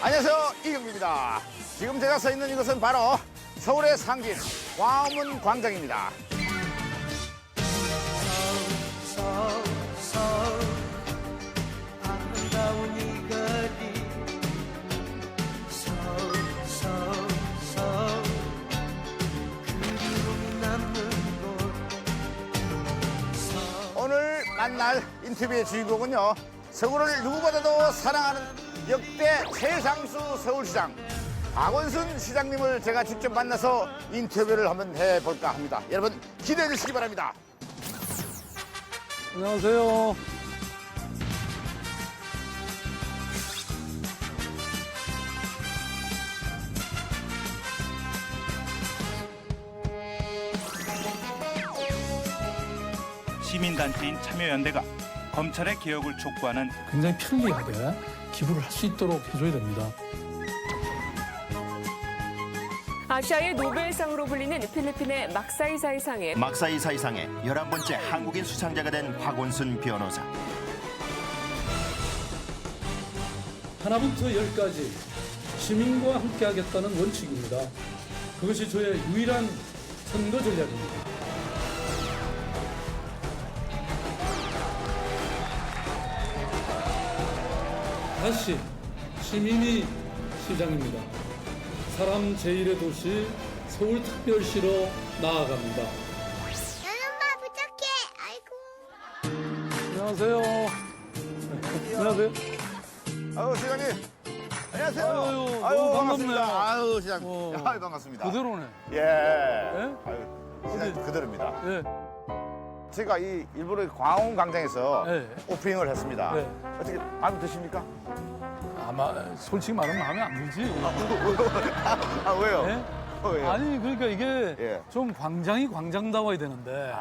안녕하세요, 이경규입니다. 지금 제가 서 있는 이곳은 바로 서울의 상징 광화문 광장입니다. 아름다운 이 거리 그리움이 남는 곳 오늘 만날 인터뷰의 주인공은요, 서울을 누구보다도 사랑하는 역대 최장수 서울시장 박원순 시장님을 제가 직접 만나서 인터뷰를 한번 해볼까 합니다. 여러분 기대해 주시기 바랍니다. 안녕하세요. 시민단체인 참여연대가 검찰의 개혁을 촉구하는 굉장히 편리하게 기부를 할 수 있도록 해줘야 됩니다. 아시아의 노벨상으로 불리는 필리핀의 막사이사이상에 막사이사이상의 11번째 한국인 수상자가 된 박원순 변호사. 하나부터 열까지 시민과 함께하겠다는 원칙입니다. 그것이 저의 유일한 선거 전략입니다. 다시 시민이 시장입니다. 사람 제1의 도시 서울특별시로 나아갑니다. 엄마 부탁해. 아이고. 안녕하세요. 안녕하세요. 아유 시장님, 안녕하세요. 너무 반갑습니다. 아유 시장님, 어. 아유 반갑습니다. 그대로네. 예. 예? 아유 시장님 어디? 그대로입니다. 예. 제가 이 일부러 광화문 광장에서 네. 오프닝을 했습니다. 네. 어떻게 마음에 드십니까? 아마 솔직히 말하면 마음에 안 들지. 아 왜요? 예? 왜요? 아니 그러니까 이게 예. 좀 광장이 광장다워야 되는데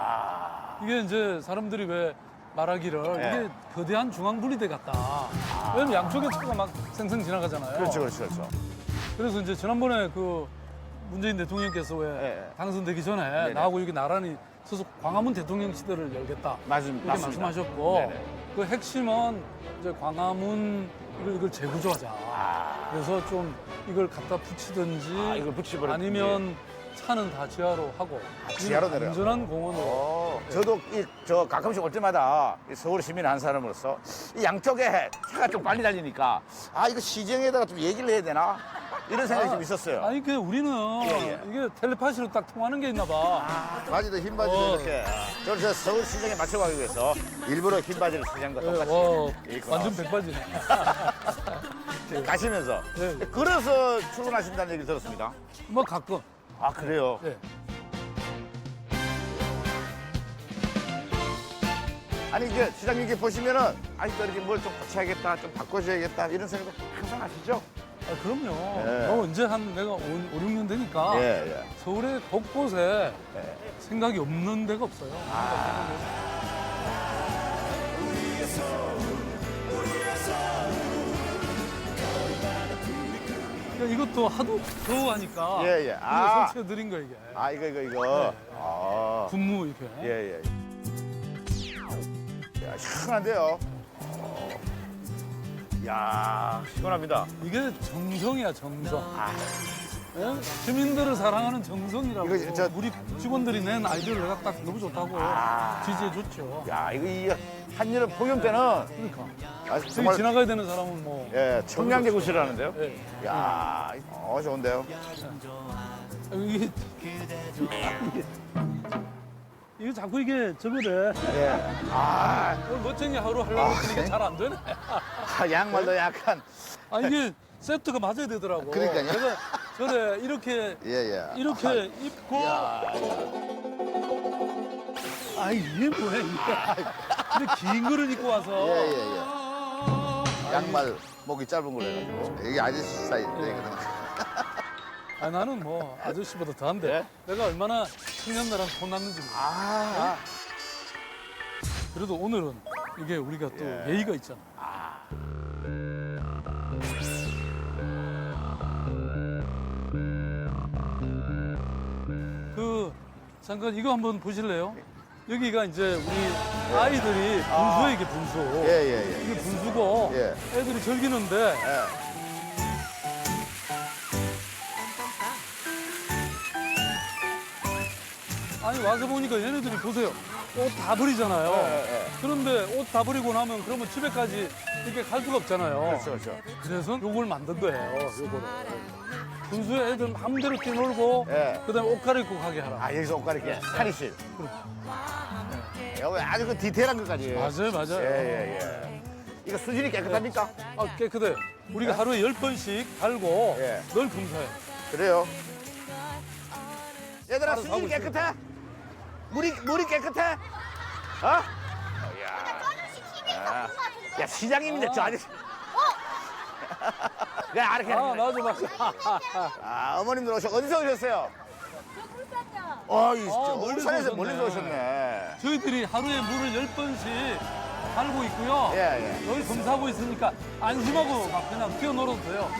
이게 이제 사람들이 왜 말하기를 예. 이게 거대한 중앙분리대 같다. 왜냐면 양쪽에 차가 막 생생 지나가잖아요. 그렇죠. 그래서 이제 지난번에 그 문재인 대통령께서 왜 예. 당선되기 전에 네네. 나하고 여기 나란히 서서 광화문 대통령 시대를 열겠다. 맞습니다. 이렇게 말씀하셨고 네네. 그 핵심은 이제 광화문 이걸 재구조하자. 그래서 좀 이걸 갖다 붙이든지 이걸 붙여버렸든지. 아니면 차는 다 지하로 하고 지하로 이건 내려가고. 안전한 공원으로. 저도 저 가끔씩 올 때마다 이 서울 시민 한 사람으로서 이 양쪽에 차가 좀 빨리 달리니까 이거 시정에다가 좀 얘기를 해야 되나 이런 생각이 좀 있었어요. 아니 그 우리는 예. 이게 텔레파시로 딱 통하는 게 있나 봐. 바지도 흰 바지도 이렇게 저는 저 서울 시정에 맞춰가기 위해서 일부러 흰 바지를 시장과 예, 똑같이 입고 완전 나왔어요. 백바지네. 가시면서 예. 그래서 출근하신다는 얘기 들었습니다. 뭐 가끔. 아 그래요? 예. 아니 이게 시장님 이렇게 보시면은 또 이렇게 뭘 좀 고쳐야겠다, 좀 바꿔줘야겠다 이런 생각 항상 하시죠? 그럼요. 예. 뭐 언제 한 내가 5, 6년 되니까 예. 서울의 곳곳에 예. 생각이 없는 데가 없어요. 그러니까 이것도 하도 더워하니까 예. 설치해 드린 거 이게. 이거. 네. 군무 이렇게. 예. 야, 시원한데요? 야, 시원합니다. 이게 정성이야 정성. 예? 시민들을 사랑하는 정성이라고. 이거 저- 우리 직원들이 낸 아이디어를 내가 딱 너무 좋다고 지지해줬죠. 야, 이거 한여름 폭염 때는 그러니까 아주 저기 정말 지나가야 되는 사람은 뭐. 예, 청량제 구슬하는데요. 예. 야, 좋은데요. 이게 이거 자꾸 이게 저거래. 예. 오늘 멋쟁이 하루 하려고 했더니 잘 안 되네. 양말도 약간 아 이게 세트가 맞아야 되더라고. 그러니까요. 내가 저래 이렇게 예. 이렇게 입고. 이게 뭐야 이게. 근데 긴 거를 입고 와서. 예. 양말 목이 짧은 걸로 해가지고 이게 아저씨 스타일인데 이거는. 나는 뭐 아저씨보다 더한데 예? 내가 얼마나 청년들랑 돈 났는지 몰라. 그래도 오늘은 이게 우리가 또 예의가 있잖아. 잠깐 이거 한번 보실래요? 여기가 이제 우리 아이들이 분수예요, 이게 분수. 예. 이게 분수고 예. 애들이 즐기는데 예. 아니 와서 보니까 얘네들이 보세요. 옷 다 버리잖아요. 예. 그런데 옷 다 버리고 나면 그러면 집에까지 이렇게 갈 수가 없잖아요. 그렇죠. 그래서 요걸 만든 거예요. 요거를. 분수에 애들 마음대로 뛰놀고 예. 그다음에 옷 갈아입고 가게 하라. 아, 여기서 옷 가리게. 탈의실. 여기 아주 그 디테일한 것까지. 맞아요. 예. 이거 수질이 깨끗합니까? 아, 깨끗해. 우리가 하루에 10번씩 갈고 예. 늘 검사해. 그래요. 얘들아, 알아서 하고 수질이 깨끗해? 물이 깨끗해? 어? 야, 시장님인데 저 아저씨. 야, 이렇게. 아, 맞아. 아, 어머님들 어디서 오셨어요? 멀리서 울산에서 오셨네. 멀리서 오셨네. 저희들이 하루에 물을 10번씩 갈고 있고요. 예. 여기 검사하고 있으니까 안심하고 막 그냥 뛰어놀아도 돼요.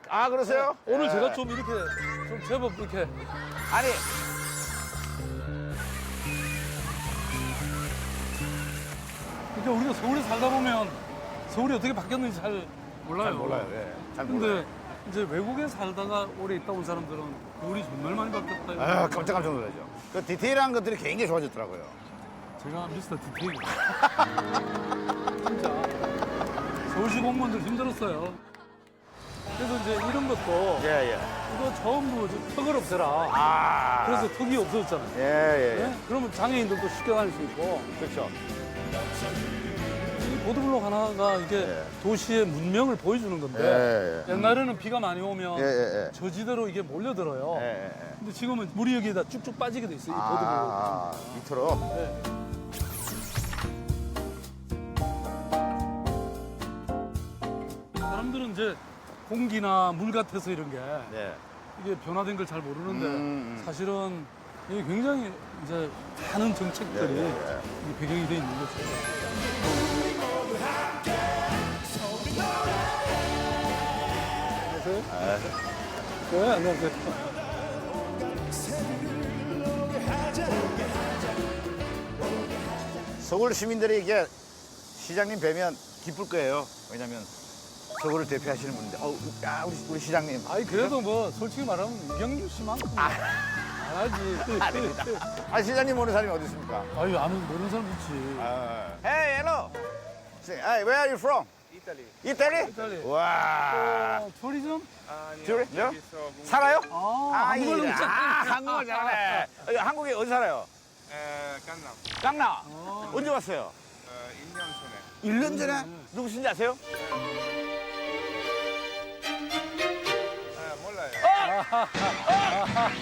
아, 그러세요? 오늘 예. 제가 좀 이렇게 좀 제법 이렇게 아니, 그러니까 우리가 서울에 살다 보면 서울이 어떻게 바뀌었는지 잘 몰라요. 잘 몰라요. 예. 잘 근데 몰라요. 이제 외국에 살다가 오래 있다 온 사람들은 서울이 정말 많이 바뀌었다. 아, 깜짝 놀라죠. 그 디테일한 것들이 굉장히 좋아졌더라고요. 제가 미스터 디테일. 진짜 서울시 공무원들 힘들었어요. 그래서 이제 이런 것도 예. 이거 전부 턱을 없애라. 아. 그래서 턱이 없어졌잖아요. 예. 네? 그러면 장애인들도 쉽게 다닐 수 있고 그렇죠. 이 보드블록 하나가 이게 예. 도시의 문명을 보여주는 건데 예. 옛날에는 비가 많이 오면 예. 저지대로 이게 몰려들어요. 예. 근데 지금은 물이 여기에다 쭉쭉 빠지게 돼 있어요. 이 보드블록. 아, 밑으로. 네. 사람들은 이제 공기나 물 같아서 이런 게 네. 이게 변화된 걸 잘 모르는데 사실은 이게 굉장히 이제 많은 정책들이 이게 배경이 돼 있는 거죠. 안녕하세요. 네, 안녕하세요. 서울 시민들이 이게 시장님 뵈면 기쁠 거예요. 왜냐면 서울을 대표하시는 분인데. 야, 우리 시장님. 아니 그래도 뭐 솔직히 말하면 이경규 씨만큼 안 하지. 아닙니다. 아, 시장님 오는 사람이 어디 있습니까? 아유 아는 모르는 사람 있지. Hey, hello. Hey, where are you from? Italy. 이태리? 이탈리. 와. 투리즘? 듀리? 살아요? 아, 한국말로 아, 한국말 잘하네. 한국에 어디 살아요? 강남. 강남. 언제 왔어요? 1년 전에. 1년 전에? 누구신지 아세요? 몰라요.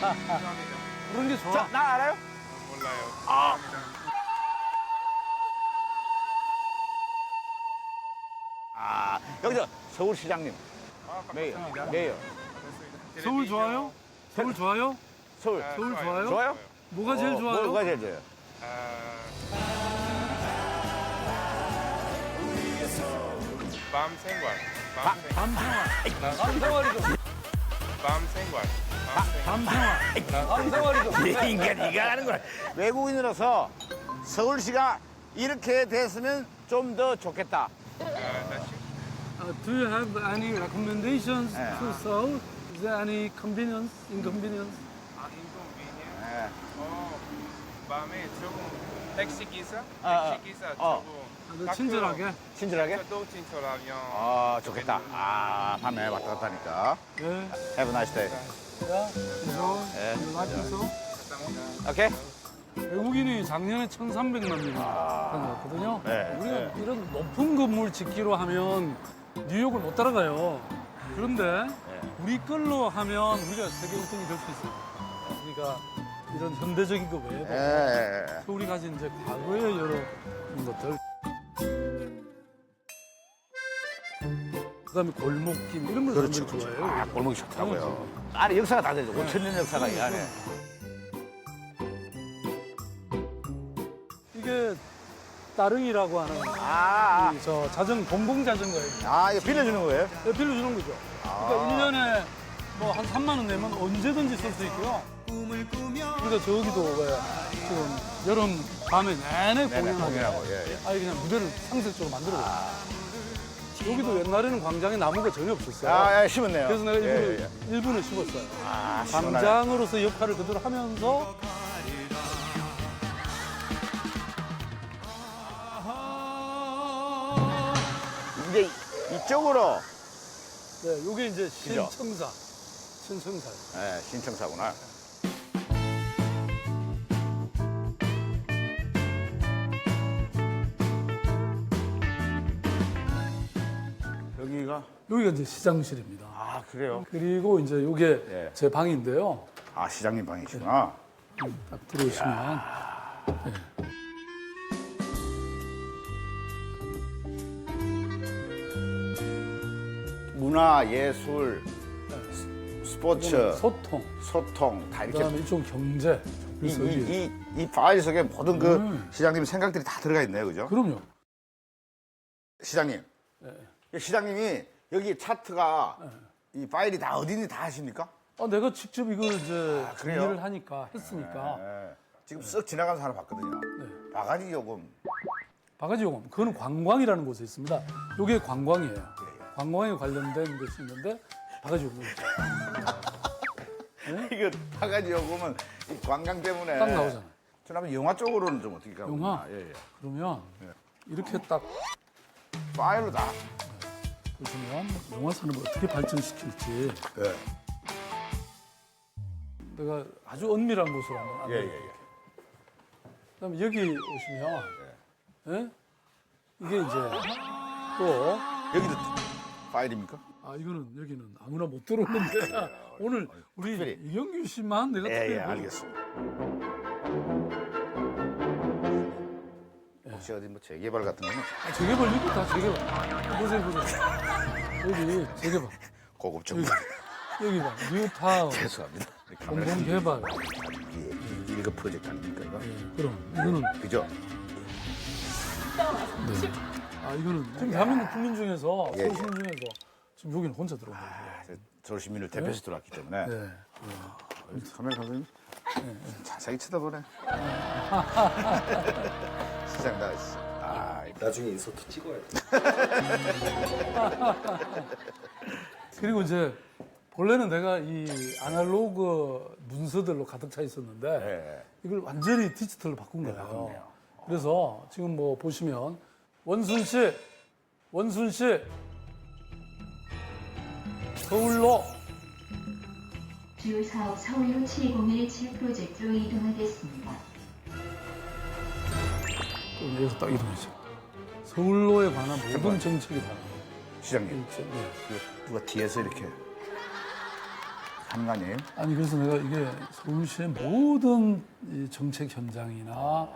죄송합니다. 그런 게 좋아. 자, 나 알아요? 몰라요. 아, 여기서 서울시장님. 메이요. 메이요. 서울 좋아요? 서울 좋아요? 서울. 서울 좋아요? 좋아요? 뭐가 제일 좋아요? 뭐가 제일 좋아요? 밤 생활. 밤 생활. 밤 생활이죠. 밤 생활. 밤 생활. 밤 생활이죠. 네가 하는 거야. 외국인으로서 서울시가 이렇게 됐으면 좀 더 좋겠다. 다시. Do you have any recommendations 네. to Seoul? Is there any convenience, inconvenience? 인convenient. 네. 밤에 조금 택시 기사? 아, 택시 기사 어. 조금. 아주 친절하게. 친절하게? 또 친절하면. 아, 좋겠다. 아, 밤에 왔다 갔다 하니까. 네. Have a nice day. 야, Seoul. 네. You like Seoul? 오케이? 외국인이 작년에 1,300만 명이 다녀왔거든요. 네, 우리가 네. 이런 높은 건물 짓기로 하면 뉴욕을 못 따라가요. 그런데 우리 걸로 하면 우리가 세계 1등이 될 수 있어요. 그러니까 이런 현대적인 거 외에도 예. 서울이 가진 이제 과거의 여러 것들. 그다음에 골목길 이런 걸 그렇죠. 사람들이 그렇죠. 좋아해요. 아, 골목이 좋더라고요. 안에 역사가 다 되죠. 5,000년 역사가 이 안에. 이게 따릉이라고 하는 저 자전거 공공 자전거예요. 아, 이거 빌려주는 거예요? 빌려주는 거죠. 그러니까 1년에 뭐 한 3만 원 내면 언제든지 쓸 수 있고요. 꿈을 꾸며 그러니까 저기도 왜 지금 여름 밤에 내내 공연하고 공연하고, 예, 예. 아예 그냥 무대를 상세적으로 만들어요. 여기도 옛날에는 광장에 나무가 전혀 없었어요. 아, 예, 심었네요. 그래서 내가 예, 예. 일부는 심었어요. 아, 시원하네. 광장으로서 역할을 그대로 하면서 이제 이쪽으로 네, 요게 이제 그죠? 신청사. 신청사. 예, 신청사구나. 여기가 여기가 이제 시장실입니다. 아 그래요? 그리고 이제 요게 예. 제 방인데요. 아 시장님 방이시구나. 딱 들어오시면 문화, 예술, 스포츠, 소통, 소통 다 이렇게 그다음에 이쪽 경제. 그래서 여기 이 파일 속에 모든 그 음. 시장님 생각들이 다 들어가 있네요, 그죠? 그럼요. 시장님, 네. 시장님이 여기 차트가 이 파일이 다 어딘지 다 아십니까? 내가 직접 이걸 이제 그래요? 정리를 하니까 했으니까 예. 지금 쓱 지나가면서 하나 봤거든요. 네. 바가지 요금. 바가지 요금. 그거는 관광이라는 곳에 있습니다. 요게 관광이에요. 관광에 관련된 것이 있는데 바가지 요금. 이거 바가지 요금은 이 관광 때문에 딱 나오잖아요. 그러면 영화 쪽으로는 좀 어떻게 가고 영화? 있나? 예, 예. 그러면 이렇게 딱 파일로 다. 보시면 영화 산업을 어떻게 발전시킬지 예. 내가 아주 은밀한 곳으로 한번 예, 예, 안내해 예. 그다음에 여기 오시면 예? 이게 이제 또 여기도 파일입니까? 이거는 여기는 아무나 못 들어오는데 오늘 우리 특별히. 이경규 씨만 내가 예, 특별히 예, 보여. 알겠습니다. 혹시 어디 뭐 재개발 같은 거는 재개발 이거 다 재개발 보세요 여기 재개발 고급 정보. 여기 봐 뉴타운 죄송합니다. 카메라 공공개발 이게 일급 프로젝트 아닙니까 이거? 그럼 이거는 그죠? 네. 이거는 지금 대한민국 국민 중에서 예, 예. 서울시민 중에서 지금 여기는 혼자 들어온 거예요. 서울 시민을 대표해서 들어왔기 때문에 네. 카메라 감독님 자세히 쳐다보네. 시장 나 나중에 인서트 찍어야 돼. 그리고 이제 본래는 내가 이 아날로그 문서들로 가득 차 있었는데 예. 이걸 완전히 디지털로 바꾼 거예요. 그래서 지금 뭐 보시면 원순 씨 서울로 주요 사업 서울로 7017 프로젝트로 이동하겠습니다. 여기서 딱 이동하죠. 서울로에 관한 모든 정책이 다 시장님 있죠. 네. 누가 뒤에서 이렇게 하는 거 아니에요? 아니 그래서 내가 이게 서울시의 모든 이 정책 현장이나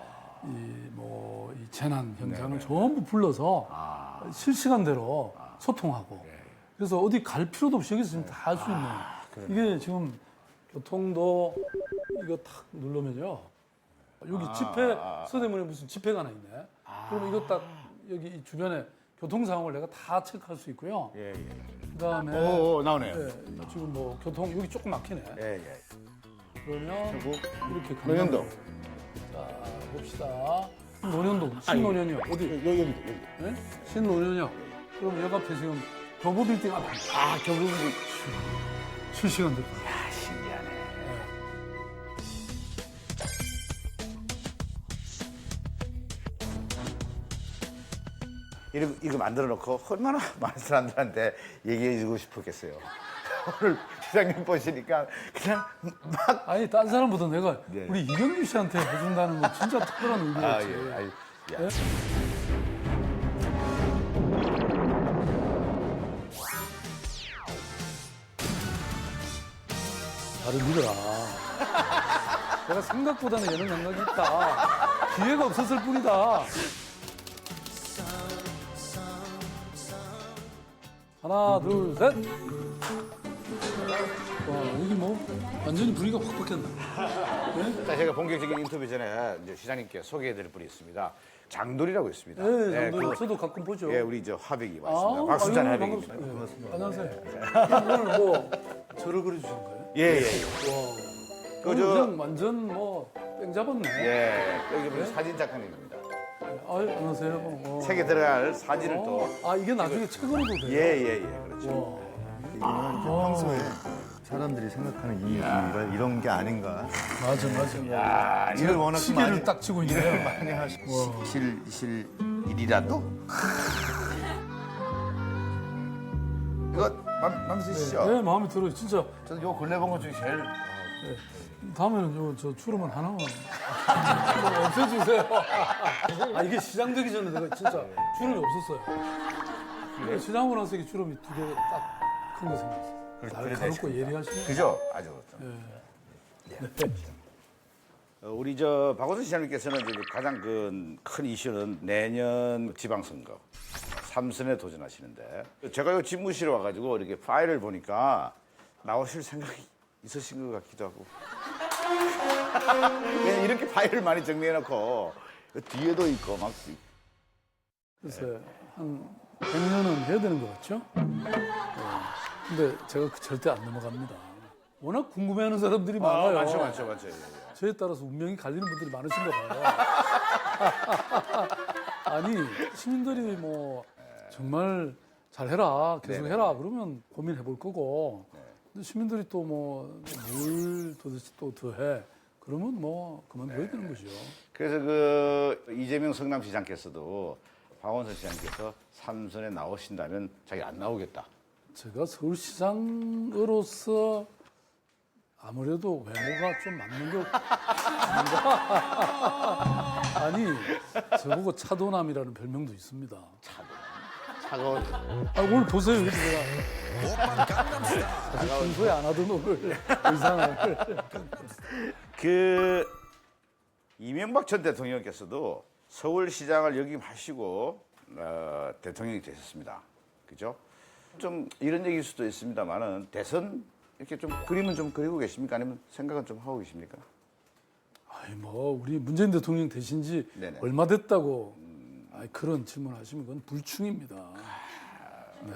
이 재난 현장을 전부 불러서 실시간대로 소통하고 그래서 어디 갈 필요도 없이 여기서 지금 다 할 수 있는 이게 지금 교통도 이거 탁 누르면요 여기 집회 서대문에 무슨 집회가 하나 있네 그러면 이거 딱 여기 이 주변에 교통 상황을 내가 다 체크할 수 있고요 예, 예. 그다음에 오, 나오네요. 네, 지금 뭐 교통 여기 조금 막히네 예, 예. 그러면 그리고 이렇게 가면 노년도. 자 봅시다 노년도 신노년이요 어디 여기. 네? 신노년이요 그럼 여기 앞에 지금 교보 빌딩 앞에 교부 실시간 됐다 신기하네. 이거 만들어 놓고 얼마나 많은 사람들한테 얘기해주고 싶었겠어요. 오늘 시장님 보시니까 그냥 막. 아니 딴 사람보다 내가 네. 우리 이경규 씨한테 해준다는 건 진짜 특별한 의미였지 예. 아유, 야. 네? 나를 믿어라 내가 생각보다는 예능 감각이 있다 기회가 없었을 뿐이다 하나 둘 셋 여기 뭐 완전히 분위기가 확 바뀌었네. 자, 제가 본격적인 인터뷰 전에 이제 시장님께 소개해드릴 분이 있습니다. 장돌이라고 있습니다. 네, 그, 저도 가끔 보죠. 예, 우리 저 화백이 왔습니다. 박수찬 아유, 화백입니다. 반갑습니다. 안녕하세요. 오늘 뭐 저를 그려주신 거예요? 예, 예. 와, 저- 그냥 완전 뭐 뺑 잡았네. 예, 여기 보면 사진 작가님입니다. 아유, 안녕하세요. 책에 들어갈 사진을 또. 아, 이게 나중에 책으로도 돼요? 예, 예, 예. 그렇죠. 평소에 사람들이 생각하는 이미지가 이런 게 아닌가. 맞아. 아, 일을 워낙 시계를 많이 딱 치고 있네요. 많이 하시고. 실일이라도 이거 마음에 드시죠? 네, 마음에 들어요. 진짜. 저는 요 근래 본 것 중에 제일 다음에는 저 주름은 하나만 좀 없애주세요. 아, 이게 시장 되기 전에 내가 진짜 주름이 없었어요. 시장 오고 나서 이게 주름이 2개 딱 큰 거 생겼어. 가볍고 예리하시네. 그죠? 아주 그렇죠. 우리 저 박원순 시장님께서는 이제 가장 큰 이슈는 내년 지방선거 3선에 도전하시는데 제가 이 집무실에 와가지고 이렇게 파일을 보니까 나오실 생각이 있으신 것 같기도 하고 그냥 이렇게 파일을 많이 정리해놓고 뒤에도 있고 막 글쎄, 한 100년은 해야 되는 것 같죠? 근데 제가 절대 안 넘어갑니다. 워낙 궁금해하는 사람들이 많아요. 맞죠. 예. 저에 따라서 운명이 갈리는 분들이 많으신가 봐요. 아니, 시민들이 뭐 정말 잘해라, 계속해라 그러면 고민해 볼 거고 근데 시민들이 또 뭐 뭘 도대체 또 더 해 그러면 뭐 그만둬야 되는 거죠. 그래서 그 이재명 성남시장께서도 박원순 시장께서 3선에 나오신다면 자기 안 나오겠다. 제가 서울시장으로서 아무래도 외모가 좀 맞는 것 아닌가? 아니, 저보고 차도남이라는 별명도 있습니다. 차가운. 아, 오늘 보세요. 그래서 제가 사실 평소에 안 하던 오늘 의상을. 그 이명박 전 대통령께서도 서울시장을 역임하시고 대통령이 되셨습니다. 그죠? 좀 이런 얘기일 수도 있습니다만은 대선 이렇게 좀 그림은 좀 그리고 계십니까? 아니면 생각은 좀 하고 계십니까? 아이 뭐 우리 문재인 대통령 되신 지 네네. 얼마 됐다고 아이, 그런 질문하시면 그건 불충입니다. 네.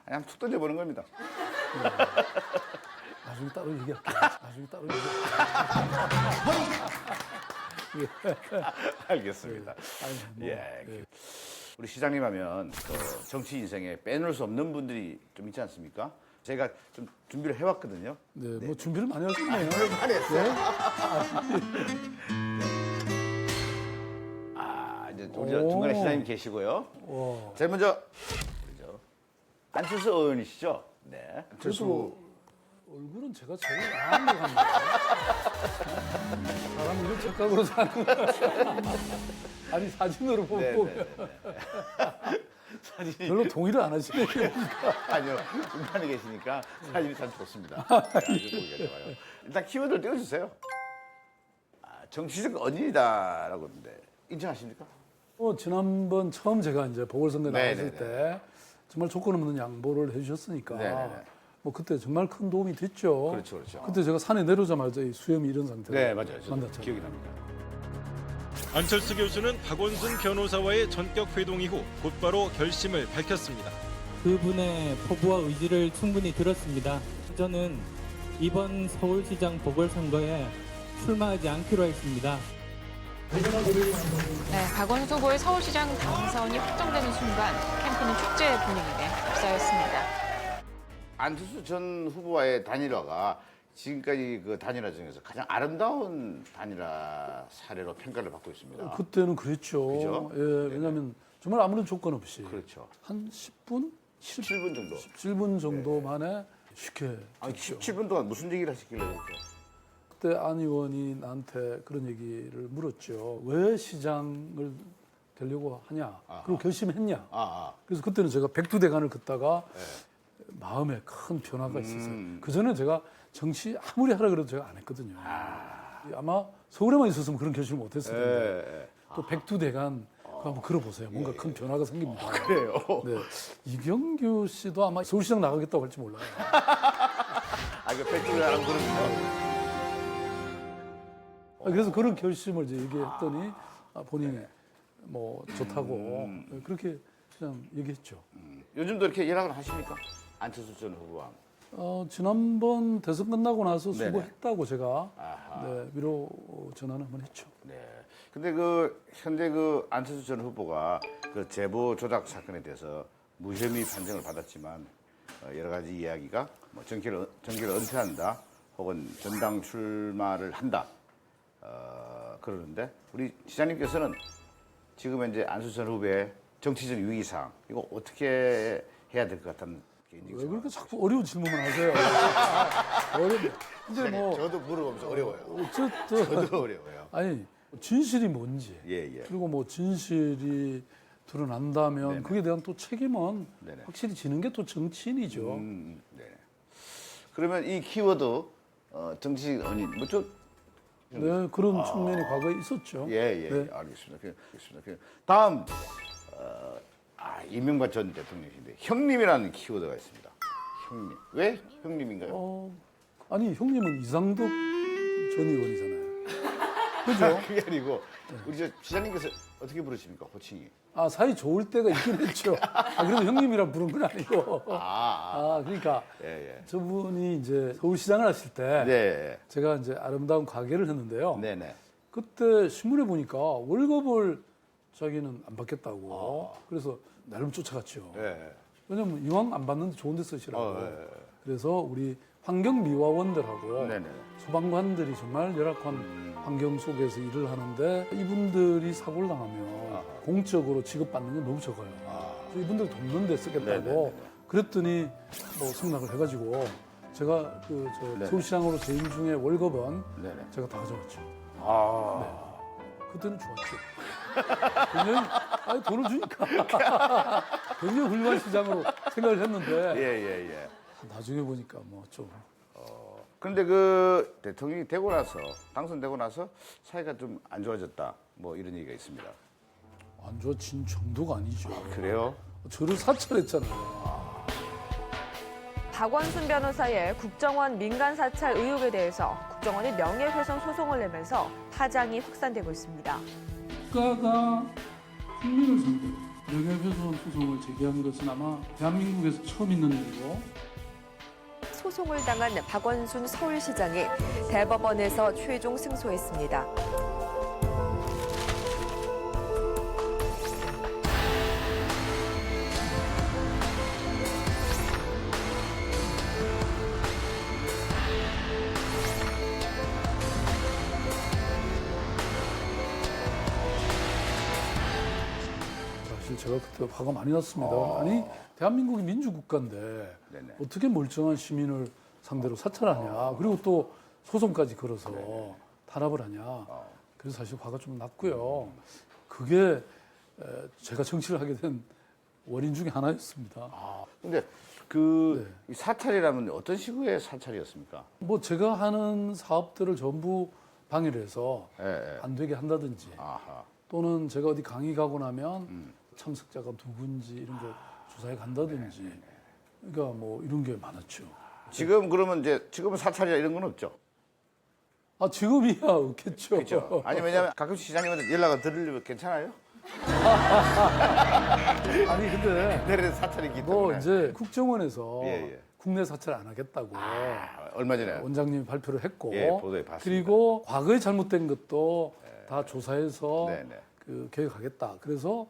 그냥 툭 던져보는 겁니다. 나중에 따로 얘기할게요. 알겠습니다. 예. 우리 시장님 하면 그 정치 인생에 빼놓을 수 없는 분들이 좀 있지 않습니까? 제가 좀 준비를 해왔거든요. 네, 뭐 준비를 많이 하셨네요. 많이 했어요. 이제 우리 저 중간에 시장님 계시고요. 와. 제일 먼저 우리 저 안철수 의원이시죠? 네. 그래도 얼굴은 제가 제일 나은 것 같네요. 사람 이런 착각으로 사는 거야. 아니 사진으로 보면 사진이 별로 동의를 안 하시네요. 아니요 중간에 계시니까 사진이 참 좋습니다. 아주 보기가 좋아요. 일단 키워드를 띄워주세요. 정치적 언인이다라고 하는데 인정하십니까? 지난번 처음 제가 이제 보궐선거 나갔을 네네네. 때 정말 조건 없는 양보를 해주셨으니까 네네네. 뭐 그때 정말 큰 도움이 됐죠. 그렇죠. 그때 제가 산에 내려오자마자 이 수염이 이런 상태로 네 맞아요. 저도 만났잖아요. 기억이 납니다. 안철수 교수는 박원순 변호사와의 전격 회동 이후 곧바로 결심을 밝혔습니다. 그분의 포부와 의지를 충분히 들었습니다. 저는 이번 서울시장 보궐선거에 출마하지 않기로 했습니다. 네, 박원순 후보의 서울시장 당선이 확정되는 순간 캠프는 축제 분위기에 휩싸였습니다. 안철수 전 후보와의 단일화가 지금까지 그 단일화 중에서 가장 아름다운 단일화 사례로 평가를 받고 있습니다. 그때는 그랬죠. 그죠? 예, 왜냐하면 정말 아무런 조건 없이 그렇죠. 한 10분? 17분 정도. 17분 정도 만에 쉽게 아니, 됐죠. 17분 동안 무슨 얘기를 하시길래 그렇게? 그때 안 의원이 나한테 그런 얘기를 물었죠. 왜 시장을 되려고 하냐? 그리고 결심했냐? 그래서 그때는 제가 백두대간을 걷다가 마음에 큰 변화가 있었어요. 그전에 제가 정치 아무리 하라 그래도 제가 안 했거든요. 아마 서울에만 있었으면 그런 결심을 못 했을 텐데 또 백두대간 그거 한번 걸어보세요. 뭔가 큰 변화가 생깁니다. 그래요? 네. 이경규 씨도 아마 서울시장 나가겠다고 할지 몰라요. 이거 백두를 하라고 그러거든요. 그래서 그런 결심을 이제 얘기했더니 본인이 뭐 좋다고 그렇게 그냥 얘기했죠. 요즘도 이렇게 연락을 하십니까? 안철수 전 후보와. 지난번 대선 끝나고 나서 네네. 수고했다고 제가 아하. 네, 위로 전화를 한번 했죠. 네. 근데 그 현재 그 안철수 전 후보가 그 제보 조작 사건에 대해서 무혐의 판정을 받았지만 여러 가지 이야기가 뭐 정계를 은퇴한다 혹은 전당 출마를 한다 그러는데 우리 시장님께서는 지금 현재 안철수 전 후보의 정치적 위기상 이거 어떻게 해야 될 것 같다는 개인적인 왜 그렇게 생각. 자꾸 어려운 질문을 하세요? 어렵네. 이제 뭐 저도 물어보면서 어려워요. 어쨌든 저도 어려워요. 아니 진실이 뭔지 예. 그리고 뭐 진실이 드러난다면 네네. 그에 대한 또 책임은 네네. 확실히 지는 게 또 정치인이죠. 네. 그러면 이 키워드 정치 은인 뭐좀 네, 그런 측면이 과거에 있었죠. 예, 네. 알겠습니다. 다음 이명박 전 대통령인데 형님이라는 키워드가 있습니다. 형님. 왜 형님인가요? 아니 형님은 이상덕 전 의원이잖아요. 그죠? 그게 아니고 우리 저 시장님께서 어떻게 부르십니까? 호칭이. 사이 좋을 때가 있긴 했죠. 그래도 형님이라 부른 건 아니고. 그러니까 예. 저분이 이제 서울시장을 하실 때 네. 제가 이제 아름다운 가게를 했는데요. 네네. 그때 신문에 보니까 월급을 자기는 안 받겠다고. 그래서 나름 쫓아갔죠. 예. 왜냐면 이왕 안 받는데 좋은 데 쓰시라고. 예. 그래서 우리 환경미화원들하고 네네. 소방관들이 정말 열악한 환경 속에서 일을 하는데 이분들이 사고를 당하면 공적으로 지급받는 게 너무 적어요. 그래서 이분들 돕는 데 쓰겠다고 네네네. 그랬더니 뭐 승낙을 해가지고 제가 네네. 서울시장으로 재임 중에 월급은 네네. 제가 다 가져갔죠. 아. 그때는 좋았죠. 굉장히 돈을 주니까 굉장히 훌륭한 시장으로 생각을 했는데 예. 나중에 보니까 뭐 좀 그런데 그 대통령이 되고 나서 당선되고 나서 사이가 좀 안 좋아졌다. 뭐 이런 얘기가 있습니다. 안 좋아진 정도가 아니죠. 그래요? 저를 사찰했잖아요. 박원순 변호사의 국정원 민간 사찰 의혹에 대해서 국정원이 명예훼손 소송을 내면서 파장이 확산되고 있습니다. 국가가 국민을 상대로 명예훼손 소송을 제기한 것은 아마 대한민국에서 처음 있는 일이고 소송을 당한 박원순 서울시장이 대법원에서 최종 승소했습니다. 사실 제가 그때 화가 많이 났습니다. 아니 대한민국이 민주국가인데 네네. 어떻게 멀쩡한 시민을 상대로 사찰하냐. 그리고 또 소송까지 걸어서 탄압을 하냐. 그래서 사실 화가 좀 났고요. 그게 제가 정치를 하게 된 원인 중에 하나였습니다. 근데 그 사찰이라면 어떤 식의 사찰이었습니까? 뭐 제가 하는 사업들을 전부 방해를 해서 예. 안 되게 한다든지 아하. 또는 제가 어디 강의 가고 나면 참석자가 누군지 이런 거 조사해 간다든지 그러니까 뭐 이런 게 많았죠. 지금 그러면 이제 지금은 사찰이나 이런 건 없죠? 지금이야 없겠죠. 그렇죠. 아니 왜냐면 가끔씩 시장님한테 연락을 드리려면 괜찮아요? 아니 근데 내일은 사찰이기 때문에. 뭐 이제 국정원에서 예. 국내 사찰 안 하겠다고 얼마 전에 원장님이 발표를 했고 예, 보도에 봤습니다. 그리고 과거에 잘못된 것도 다 조사해서 네네. 그 계획하겠다. 그래서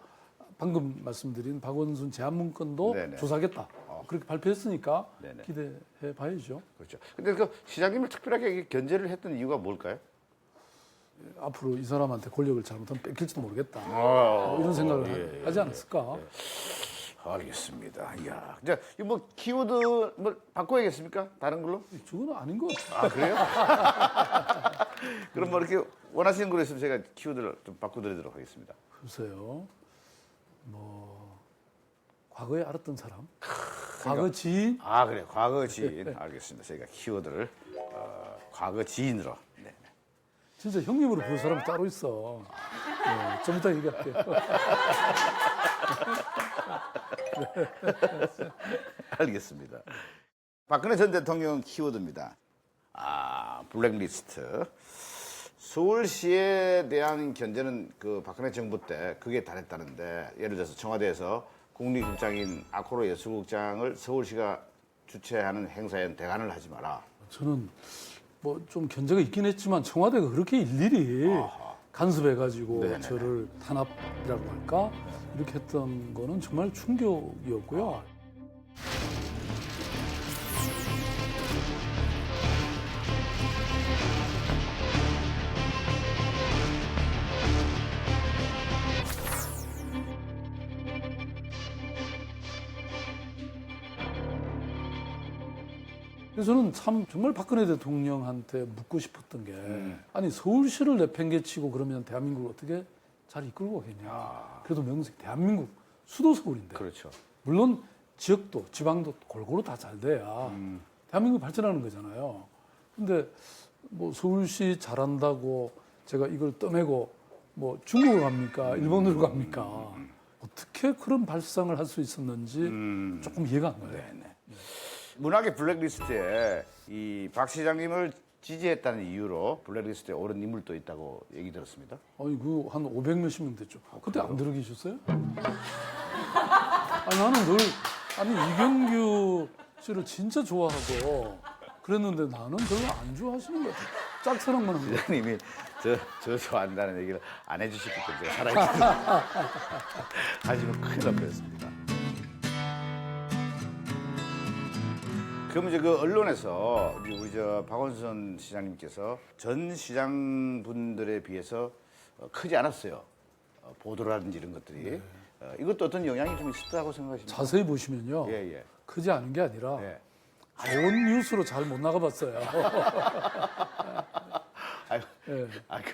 방금 말씀드린 박원순 제안 문건도 네네. 조사하겠다. 그렇게 발표했으니까 네네. 기대해 봐야죠. 그렇죠. 근데 그 시장님을 특별하게 견제를 했던 이유가 뭘까요? 앞으로 이 사람한테 권력을 잘못하면 뺏길지도 모르겠다. 아, 이런 생각을 하지 않았을까? 알겠습니다. 이야, 이제 뭐 키워드 뭐 바꿔야겠습니까? 다른 걸로? 저건 아닌 것 같아요. 그래요? 그럼 뭐 이렇게 원하시는 걸로 있으면 제가 키워드를 좀 바꿔드리도록 하겠습니다. 글쎄요. 뭐 과거에 알았던 사람, 과거 지인. 그래, 과거 지인. 알겠습니다. 저희가 키워드를 과거 지인으로. 네. 진짜 형님으로 부를 사람이 따로 있어. 좀 이따 얘기할게요. 알겠습니다. 박근혜 전 대통령 키워드입니다. 블랙리스트. 서울시에 대한 견제는 그 박근혜 정부 때 그게 달했다는데, 예를 들어서 청와대에서 국립극장인 아코로 예술극장을 서울시가 주최하는 행사에 대관을 하지 마라. 저는 뭐 좀 견제가 있긴 했지만 청와대가 그렇게 일일이 간섭해가지고 네네네. 저를 탄압이라고 할까 이렇게 했던 거는 정말 충격이었고요. 그래서 저는 참 정말 박근혜 대통령한테 묻고 싶었던 게 아니 서울시를 내팽개치고 그러면 대한민국을 어떻게 잘 이끌고 오겠냐. 그래도 명색 대한민국 수도 서울인데. 그렇죠. 물론 지역도 지방도 골고루 다 잘 돼야 대한민국이 발전하는 거잖아요. 근데 뭐 서울시 잘한다고 제가 이걸 떠내고 뭐 중국으로 갑니까? 일본으로 갑니까? 어떻게 그런 발상을 할 수 있었는지 조금 이해가 안 가요. 네네. 문학의 블랙리스트에 이 박 시장님을 지지했다는 이유로 블랙리스트에 오른 인물도 있다고 얘기 들었습니다. 아니 그 한 500 몇십 명 됐죠. 그때 안 들어 계셨어요? 아니 나는 늘 이경규 씨를 진짜 좋아하고 그랬는데 나는 별로 안 좋아하시는 것 같아요. 짝사랑만 한 거예요. 시장님이 저 좋아한다는 얘기를 안 해주셨기 때문에 제가 살아있거든요. 하시면 큰일 날 뻔했습니다. 그럼 이제 그 언론에서 우리 저 박원순 시장님께서 전 시장분들에 비해서 크지 않았어요. 보도라든지 이런 것들이. 이것도 어떤 영향이 좀 있었다고 생각하십니까? 자세히 보시면요. 예. 크지 않은 게 아니라 예. 좋은 뉴스로 잘 못 나가봤어요. 예.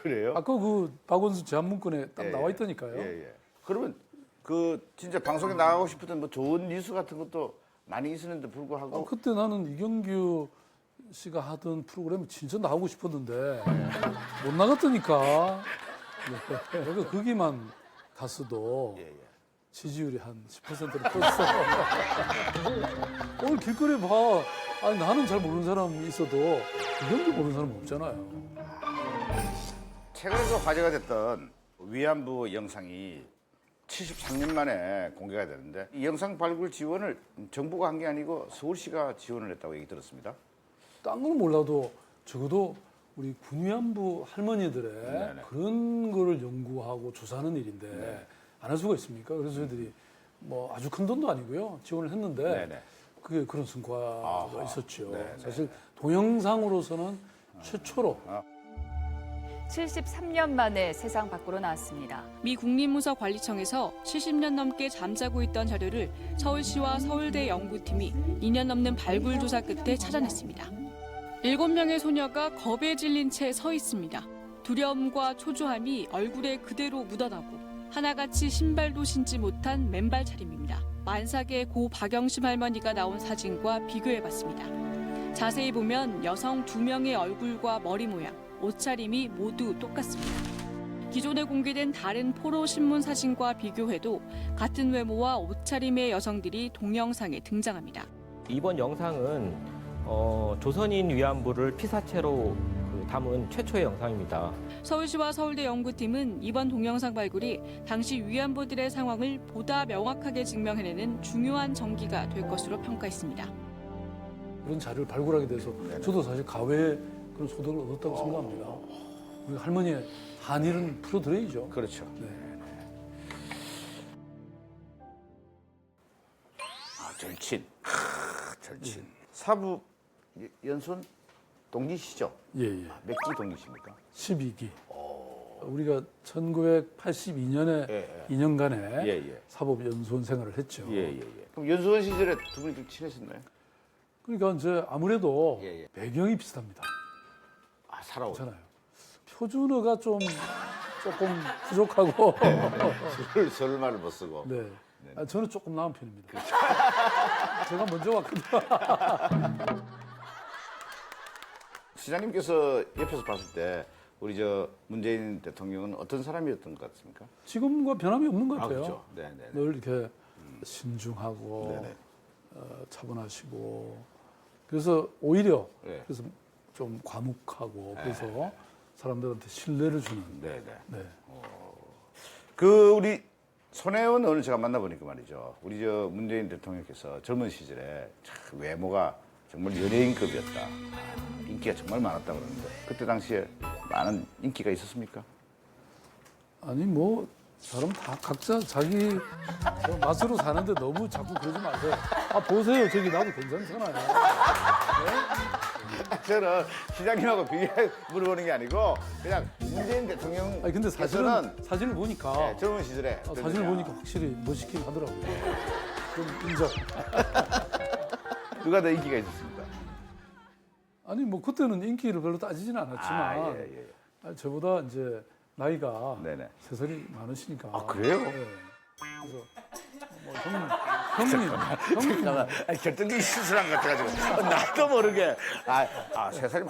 그래요? 아까 그 박원순 제안문건에 딱 예, 나와 예. 있다니까요. 예. 그러면 그 진짜 방송에 나가고 싶었던 뭐 좋은 뉴스 같은 것도 많이 있었는데 불구하고 그때 나는 이경규 씨가 하던 프로그램 진짜 나가고 싶었는데 못 나갔다니까. 네. 내가 거기만 갔어도 지지율이 한 10%를 떴어. 오늘 길거리에 봐. 아니 나는 잘 모르는 사람이 있어도 이경규 모르는 사람 없잖아요. 최근에 그 화제가 됐던 위안부 영상이 73년 만에 공개가 되는데 이 영상 발굴 지원을 정부가 한 게 아니고 서울시가 지원을 했다고 얘기 들었습니다. 딴 건 몰라도 적어도 우리 군위안부 할머니들의 그런 거를 연구하고 조사하는 일인데 안 할 수가 있습니까? 그래서 저희들이 뭐 아주 큰 돈도 아니고요. 지원을 했는데 그게 그런 성과가 있었죠. 사실 동영상으로서는 최초로 73년 만에 세상 밖으로 나왔습니다. 미 국립문서관리청에서 70년 넘게 잠자고 있던 자료를 서울시와 서울대 연구팀이 2년 넘는 발굴 조사 끝에 찾아냈습니다. 7명의 소녀가 겁에 질린 채 서 있습니다. 두려움과 초조함이 얼굴에 그대로 묻어나고 하나같이 신발도 신지 못한 맨발 차림입니다. 만삭의 고 박영심 할머니가 나온 사진과 비교해봤습니다. 자세히 보면 여성 2명의 얼굴과 머리 모양, 옷차림이 모두 똑같습니다. 기존에 공개된 다른 포로 신문 사진과 비교해도 같은 외모와 옷차림의 여성들이 동영상에 등장합니다. 이번 영상은 조선인 위안부를 피사체로 담은 최초의 영상입니다. 서울시와 서울대 연구팀은 이번 동영상 발굴이 당시 위안부들의 상황을 보다 명확하게 증명해내는 중요한 전기가 될 것으로 평가했습니다. 그런 자료를 발굴하게 돼서 저도 사실 가외 그런 소득을 얻었다고 생각합니다. 우리 할머니의 한일은 풀어드려야죠. 그렇죠. 네. 절친. 절친. 사부 연손 동기시죠? 예. 몇 기 동기십니까? 12기. 우리가 1982년에 2년간의 사법 연수원 생활을 했죠. 그럼 연수원 시절에 두 분이 좀 친하셨나요? 그러니까 이제 아무래도 배경이 비슷합니다. 살아오잖아요. 표준어가 조금 부족하고 서울 말을 못 쓰고. 네. 저는 조금 나은 편입니다. 제가 먼저 왔거든요. 시장님께서 옆에서 봤을 때 우리 저 문재인 대통령은 어떤 사람이었던 것 같습니까? 지금과 변함이 없는 것 같아요. 그렇죠. 늘 이렇게 신중하고 차분하시고 그래서 오히려 네. 그래서 좀 과묵하고 그래서 사람들한테 신뢰를 주는. 네네. 네. 그 우리 손혜원 오늘 제가 만나보니까 말이죠. 우리 저 문재인 대통령께서 젊은 시절에 참 외모가 정말 연예인급이었다. 인기가 정말 많았다 그러는데 그때 당시에 많은 인기가 있었습니까? 아니 뭐 사람 다 각자 자기 맛으로 사는데 너무 자꾸 그러지 마세요. 아 보세요 저기 나도 괜찮잖아요. 저는 시장님하고 비교해 물어보는 게 아니고 그냥 문재인 대통령. 아니 근데 사실은 사진을 보니까 네, 젊은 시절에 사진을 보니까 확실히 멋있긴 하더라고요. 좀 인정. 누가 더 인기가 있었습니까? 아니 뭐 그때는 인기를 별로 따지진 않았지만 아니, 저보다 이제 나이가 네네. 3살이 많으시니까. 아 그래요? 네. 그래서 뭐 형님. 잠깐만. 아니, 결정적인 실수한 것 같아가지고 나도 모르게 3살이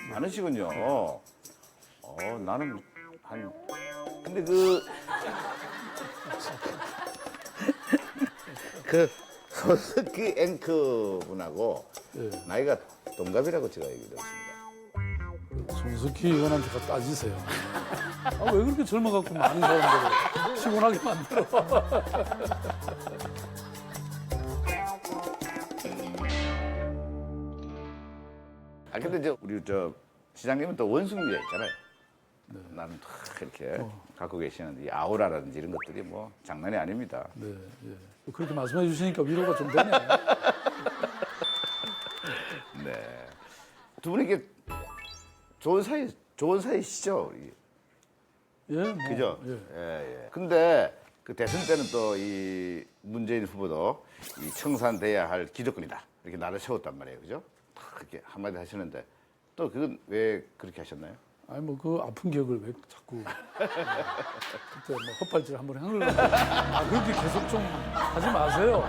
많으시군요. 나는 한 근데 그 손석희 앵커분하고 나이가 동갑이라고 제가 얘기 들었습니다. 손석희 의원한테 가서 따지세요. 아, 왜 그렇게 젊어갖고 많은 사람들을 피곤하게 만들어. 근데 이제 우리 저 시장님은 또 원숭이가 있잖아요. 나는 탁 이렇게 갖고 계시는 이 아우라라든지 이런 것들이 뭐 장난이 아닙니다. 네, 예. 그렇게 말씀해 주시니까 위로가 좀 되네. 네. 두 분이 이게 좋은 사이시죠? 우리. 예, 뭐, 그죠? 예. 근데 그 대선 때는 또 이 문재인 후보도 이 청산돼야 할 기득권이다. 이렇게 나를 세웠단 말이에요. 그죠? 다 이렇게 한마디 하시는데 또 그건 왜 그렇게 하셨나요? 아니 뭐 그 아픈 기억을 왜 자꾸 그때 뭐 헛발질 한번 한 걸로 그렇게 계속 좀 하지 마세요.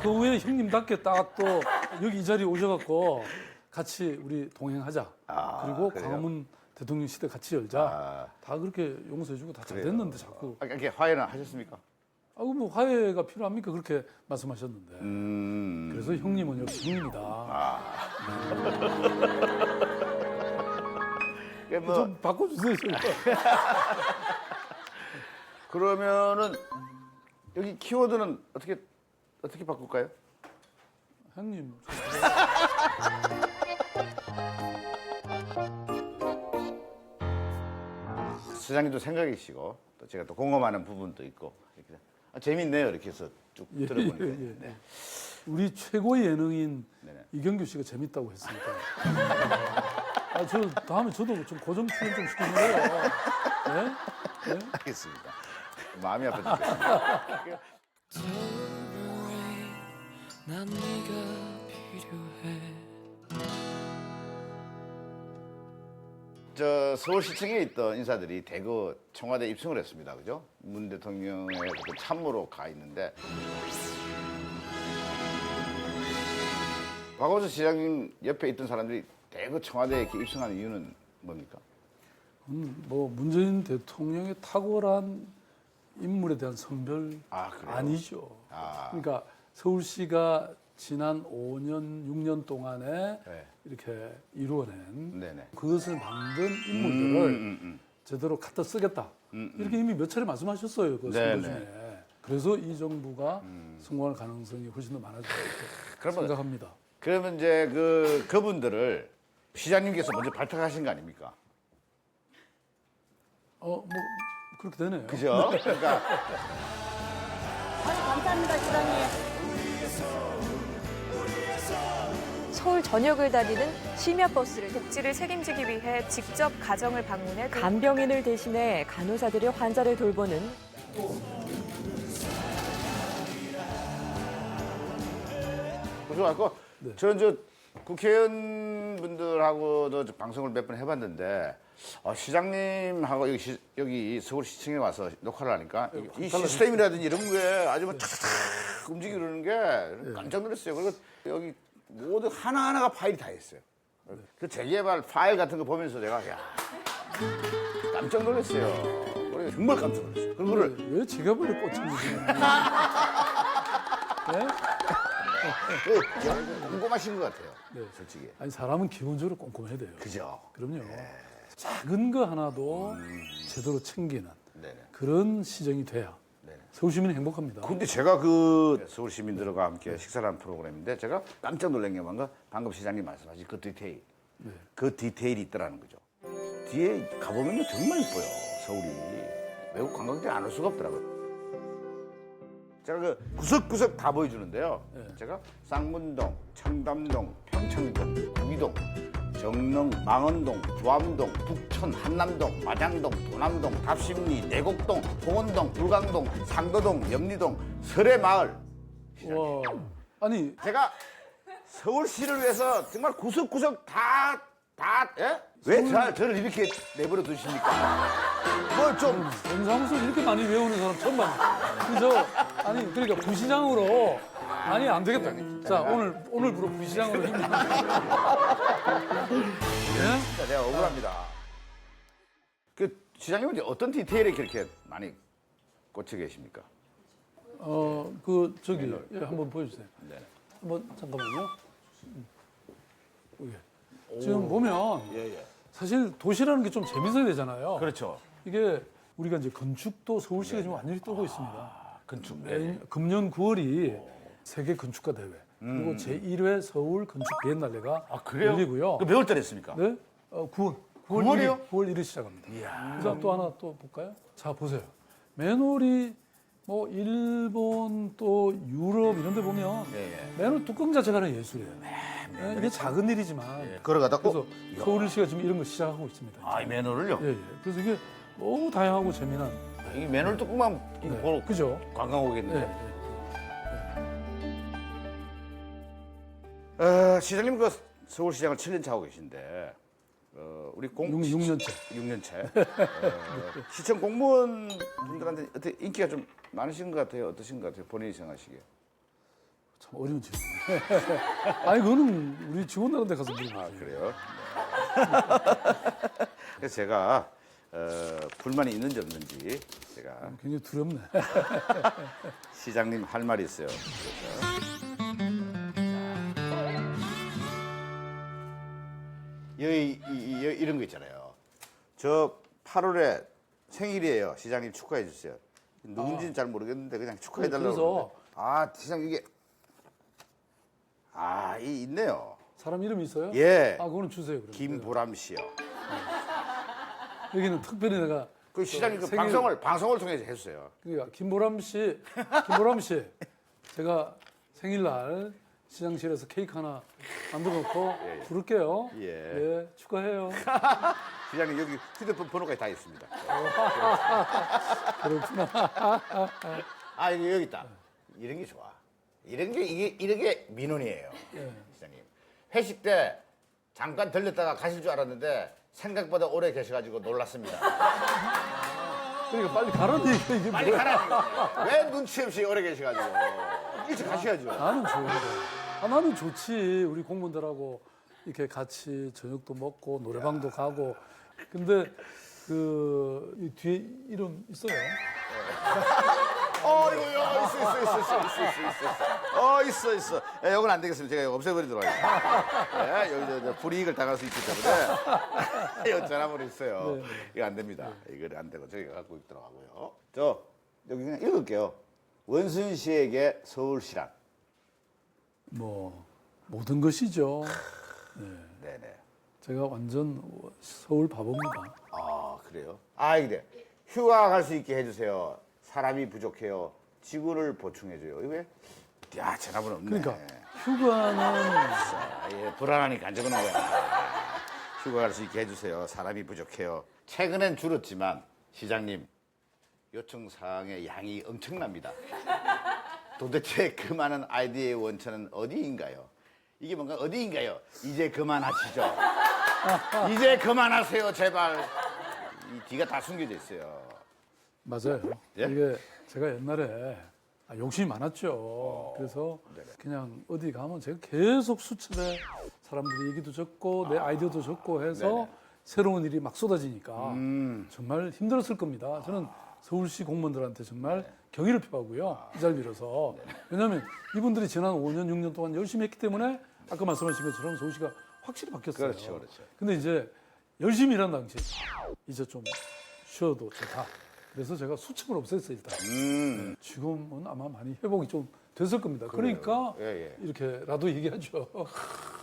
그 후에 형님답게 딱 또 여기 이 자리에 오셔갖고 같이 우리 동행하자. 그리고 그래요? 광화문 대통령 시대 같이 열자. 다 그렇게 용서해주고 다 잘 됐는데 자꾸. 이렇게 화해는 하셨습니까? 뭐 화해가 필요합니까? 그렇게 말씀하셨는데. 그래서 형님은 역시 형님이다. 뭐 좀 바꿔주세요. 그러면은 여기 키워드는 어떻게 바꿀까요? 형님. 시장님도 생각이시고 또 제가 또 공감하는 부분도 있고 이렇게 재밌네요. 이렇게 해서 쭉 들어보니까. 네. 우리 최고의 예능인 이경규 씨가 재밌다고 했으니까. 저 다음에 저도 좀 고정 출연 좀 시켜주세요. 네? 네? 알겠습니다. 마음이 아파 죽겠습니다. 난 네가 필요해. 저 서울시청에 있던 인사들이 대거 청와대 입성을 했습니다. 그죠? 문 대통령의 그 참모로 가 있는데 박원순 시장님 옆에 있던 사람들이 대거 청와대에 이렇게 입성하는 이유는 뭡니까? 뭐 문재인 대통령의 탁월한 인물에 대한 선별 아니죠. 그러니까 서울시가 지난 5년, 6년 동안에 이렇게 이루어낸 그것을 만든 인물들을 제대로 갖다 쓰겠다. 이렇게 이미 몇 차례 말씀하셨어요. 그 선거 중에. 그래서 이 정부가 성공할 가능성이 훨씬 더 많아질 것 같다고 생각합니다. 그러면 이제 그분들을 시장님께서 먼저 발탁하신 거 아닙니까? 뭐 그렇게 되네요. 그죠? 그러니까 감사합니다, 시장님. 서울 전역을 다니는 심야버스를 복지를 책임지기 위해 직접 가정을 방문해 간병인을 대신해 간호사들이 환자를 돌보는 그래서 저는 국회의원분들하고도 방송을 몇 번 해봤는데 시장님하고 여기 서울시청에 와서 녹화를 하니까 이 시스템이라든지 이런 거에 아주 뭐 탁탁 움직이고 그러는 게 깜짝 놀랐어요. 그리고 여기 모두 하나하나가 파일이 다 있어요. 그 재개발 파일 같은 거 보면서 제가 깜짝 놀랐어요. 정말 깜짝 놀랐어요. 그거를 왜 재개발에 꽂혔는지. 네? 꼼꼼하신 것 같아요. 네. 솔직히. 아니 사람은 기본적으로 꼼꼼해야 돼요. 그죠? 그럼요. 작은 거 하나도 제대로 챙기는 네네. 그런 시정이 돼야 서울 시민이 행복합니다. 근데 제가 그 서울 시민들과 함께 식사를 한 프로그램인데 제가 깜짝 놀란 게 뭔가 방금 시장님 말씀하신 그 디테일. 그 디테일이 있더라는 거죠. 뒤에 가보면요 정말 이뻐요. 서울이. 외국 관광객이 안 올 수가 없더라고요. 제가 그 구석구석 다 보여주는데요. 제가 쌍문동, 청담동, 평창동, 구기동, 정릉, 망원동, 부암동, 북천, 한남동, 마장동, 도남동, 답심리, 내곡동, 봉원동, 불광동, 상도동, 염리동, 설해마을. 와, 아니 제가 서울시를 위해서 정말 구석구석 다 예? 왜 저를 이렇게 내버려 두십니까? 뭐 좀 동사무소 이렇게 많이 외우는 사람 처음 봤네. 그래서 아니 그러니까 부시장으로 아니 안 되겠다. 자 오늘부로 부시장으로 힘. 예? 진짜 내가 억울합니다. 그 시장님은 이제 어떤 디테일에 그렇게 많이 꽂혀 계십니까? 그 저기 예, 한번 보여주세요. 한번 잠깐만요. 예. 지금 보면 사실 도시라는 게 좀 재밌어야 되잖아요. 그렇죠. 이게 우리가 이제 건축도 서울시가 지금 완전히 뜨고 있습니다. 건축. 금년 9월이 세계 건축가 대회 그리고 제1회 서울 건축 비엔날레가 열리고요. 그 몇 월달에 했습니까? 네? 9월. 9월이요? 9월 1일 시작합니다. 그래서 또 하나 또 볼까요? 자 보세요. 맨홀이 뭐 일본 또 유럽 이런 데 보면 맨홀 뚜껑 자체가 하나 예술이에요. 이게 작은 일이지만 걸어가다 그래서 서울시가 지금 이런 거 시작하고 있습니다. 아, 이 맨홀을요? 예. 그래서 이게 너무 다양하고 재미난. 이 맨홀 뚜껑만 보러 그죠? 관광 오겠는데. 예. 시장님 그 서울시장을 7년차 하고 계신데 우리 6년째. 시청 공무원분들한테 어떻게 인기가 좀 많으신 것 같아요? 어떠신 것 같아요? 본인이 생각하시기에. 참 어려운 질문이네. 아니 그거는 우리 직원들한테 가서 물어보세요. 아 그래요? 그래서 제가 불만이 있는지 없는지 제가 굉장히 두렵네. 시장님 할 말이 있어요. 여기 이런 거 있잖아요. 저 8월에 생일이에요. 시장님 축하해 주세요. 누군지는 잘 모르겠는데 그냥 축하해 달라고. 그래서 아 시장 이게 이 있네요. 사람 이름이 있어요? 예. 아 그거는 주세요. 그럼. 김보람 씨요. 여기는 특별히 내가 그 시장님 그 생일- 방송을 통해서 했어요. 그러니까 김보람 씨, 제가 생일날 시장실에서 케이크 하나 만들어 놓고 부를게요. 예, 축하해요. 시장님 여기 휴대폰 번호까지 다 있습니다. 그렇구나. 아 여기 있다. 이런 게 좋아. 이런 게 민원이에요. 시장님. 회식 때 잠깐 들렸다가 가실 줄 알았는데 생각보다 오래 계셔가지고 놀랐습니다. 그러니까 빨리 가라는 얘기야 이게 빨리 뭐야. 가라. 왜 눈치 없이 오래 계셔가지고 일찍 가셔야죠. 나는 좋은데. 나는 좋지. 우리 공무원들하고 이렇게 같이 저녁도 먹고 노래방도 가고. 근데 이 뒤에 이름 있어요? 이거 있어. 이건 안 되겠습니다. 제가 이거 없애버리도록 하겠습니다. 여기 불이익을 당할 수 있기 때문에 이거 전화번호 있어요. 이거 안 됩니다. 이거 안 되고 저희가 갖고 있도록 하고요. 여기 그냥 읽을게요. 원순 씨에게 서울시란. 모든 것이죠. 네네. 제가 완전 서울 바보입니다. 아 그래요? 이래. 휴가 갈 수 있게 해주세요. 사람이 부족해요. 직원을 보충해줘요. 이거 왜? 야 전화번호 없네. 그러니까 휴가는 불안하니까 안 적어놓은 거야. 휴가 갈 수 있게 해주세요. 사람이 부족해요. 최근엔 줄었지만 시장님 요청 사항의 양이 엄청납니다. 도대체 그 많은 아이디어의 원천은 어디인가요? 이게 뭔가 어디인가요? 이제 그만하시죠. 이제 그만하세요, 제발. 이 뒤가 다 숨겨져 있어요. 맞아요. 예? 이게 제가 옛날에 욕심이 많았죠. 그래서 그냥 어디 가면 제가 계속 수첩에 사람들이 얘기도 적고 내 아이디어도 적고 해서 새로운 일이 막 쏟아지니까 정말 힘들었을 겁니다. 저는 서울시 공무원들한테 정말 경의를 표하고요. 이 자리를 빌어서. 왜냐하면 이분들이 지난 5년, 6년 동안 열심히 했기 때문에 아까 말씀하신 것처럼 서울시가 확실히 바뀌었어요. 그렇죠, 그렇죠. 근데 이제 열심히 일한 당시 이제 좀 쉬어도 좋다. 그래서 제가 수첩을 없앴어요, 일단. 네, 지금은 아마 많이 회복이 좀 됐을 겁니다. 그래요. 그러니까 예, 예. 이렇게라도 얘기하죠.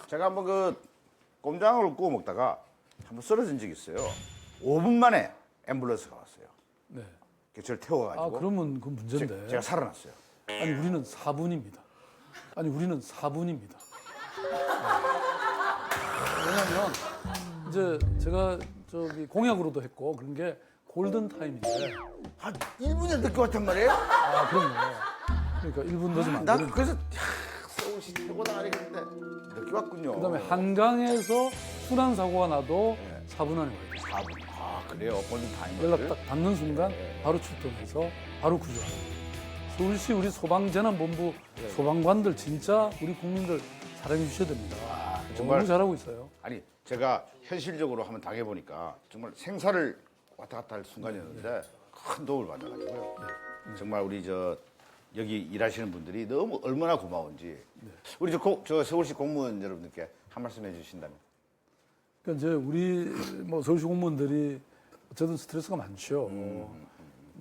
제가 한번 그 꼼장어를 구워 먹다가 한번 쓰러진 적이 있어요. 5분 만에 앰뷸런스가 왔어요. 네. 저를 태워가지고. 아, 그러면 그 문제인데. 제가 살아났어요. 아니, 우리는 4분입니다. 왜냐면 이제 제가 저기 공약으로도 했고 그런 게 골든 타임인데 한 1분에 늦게 왔단 말이에요? 아, 그럼요. 그러니까 1분 늦으면 안 난 되는. 그래서 서울시 최고다 아니겠는데 늦게 왔군요. 그다음에 한강에서 순환 사고가 나도 4분 안에 와야 돼요. 4분. 아, 그래요? 골든 타임. 연락 딱 닿는 순간 바로 출동해서 바로 구조하는. 서울시 우리 소방재난본부 소방관들 진짜 우리 국민들 사랑해 주셔야 됩니다. 너무 잘하고 있어요. 아니, 제가 현실적으로 한번 당해보니까 정말 생사를 왔다 갔다 할 순간이었는데 큰 도움을 받아가지고요. 정말 우리 여기 일하시는 분들이 너무 얼마나 고마운지. 우리 저 서울시 공무원 여러분들께 한 말씀 해주신다면. 그러니까 이제 우리 뭐 서울시 공무원들이 어쨌든 스트레스가 많죠.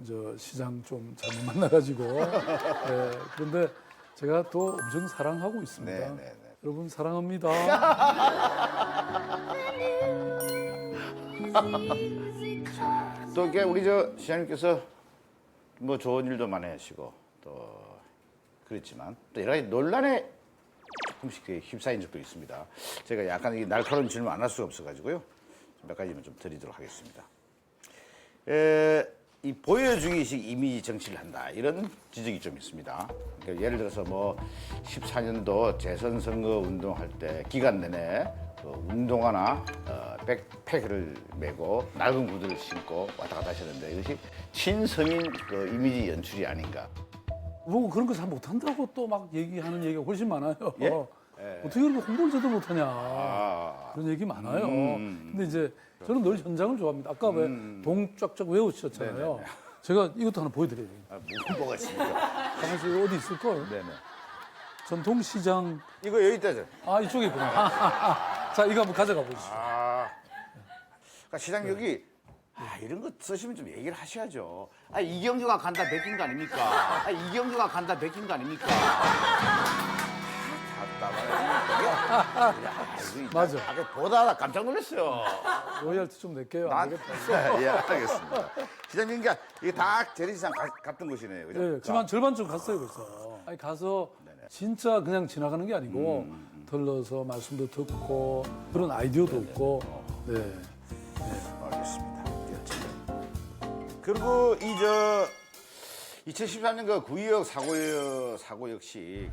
저 시장 좀 잘못 만나가지고. 네, 그런데 제가 또 엄청 사랑하고 있습니다. 네, 네, 네. 여러분 사랑합니다. 또 이렇게 우리 저 시장님께서 뭐 좋은 일도 많이 하시고 또 그렇지만 또 여러 가지 논란에 조금씩 휩싸인 적도 있습니다. 제가 약간 이 날카로운 질문 안 할 수가 없어가지고요. 몇 가지만 좀 드리도록 하겠습니다. 이 보여주기식 이미지 정치를 한다 이런 지적이 좀 있습니다. 그러니까 예를 들어서 뭐 14년도 재선 선거 운동할 때 기간 내내 그 운동화나 백팩을 메고 낡은 구두를 신고 왔다 갔다 하셨는데 이것이 친서민 그 이미지 연출이 아닌가. 뭐 그런 거 잘 못한다고 또 막 얘기하는 얘기가 훨씬 많아요. 예? 어떻게 그렇게 홍보를 제대로 못하냐 그런 얘기 많아요. 근데 이제 저는 늘 현장을 좋아합니다. 아까 왜 동 쫙쫙 외우셨잖아요. 네네네. 제가 이것도 하나 보여드려요. 뭐가 있습니까? 가만히 어디 있을걸? 네네. 전통시장. 이거 여기 있다죠. 아, 이쪽에 있구나. 자, 이거 한번 가져가 보시죠. 그러니까 시장 여기 이런 거 쓰시면 좀 얘기를 하셔야죠. 이경규가 간다 베낀 거 아닙니까? 이경규가 간다 베낀 거 아닙니까? 맞아. 아까 보다 깜짝 놀랐어요. 로열티 좀 낼게요. 안 되겠다. 예, 알겠습니다. 시장님, 그러니까 이게 다 재래시장 갔던 곳이네요, 그죠? 네, 지금 한 절반쯤 갔어요, 벌써. 아니, 가서 진짜 그냥 지나가는 게 아니고 들러서 말씀도 듣고 그런 아이디어도 얻고. 네. 알겠습니다. 그리고 2014년 그 구의역 사고 역시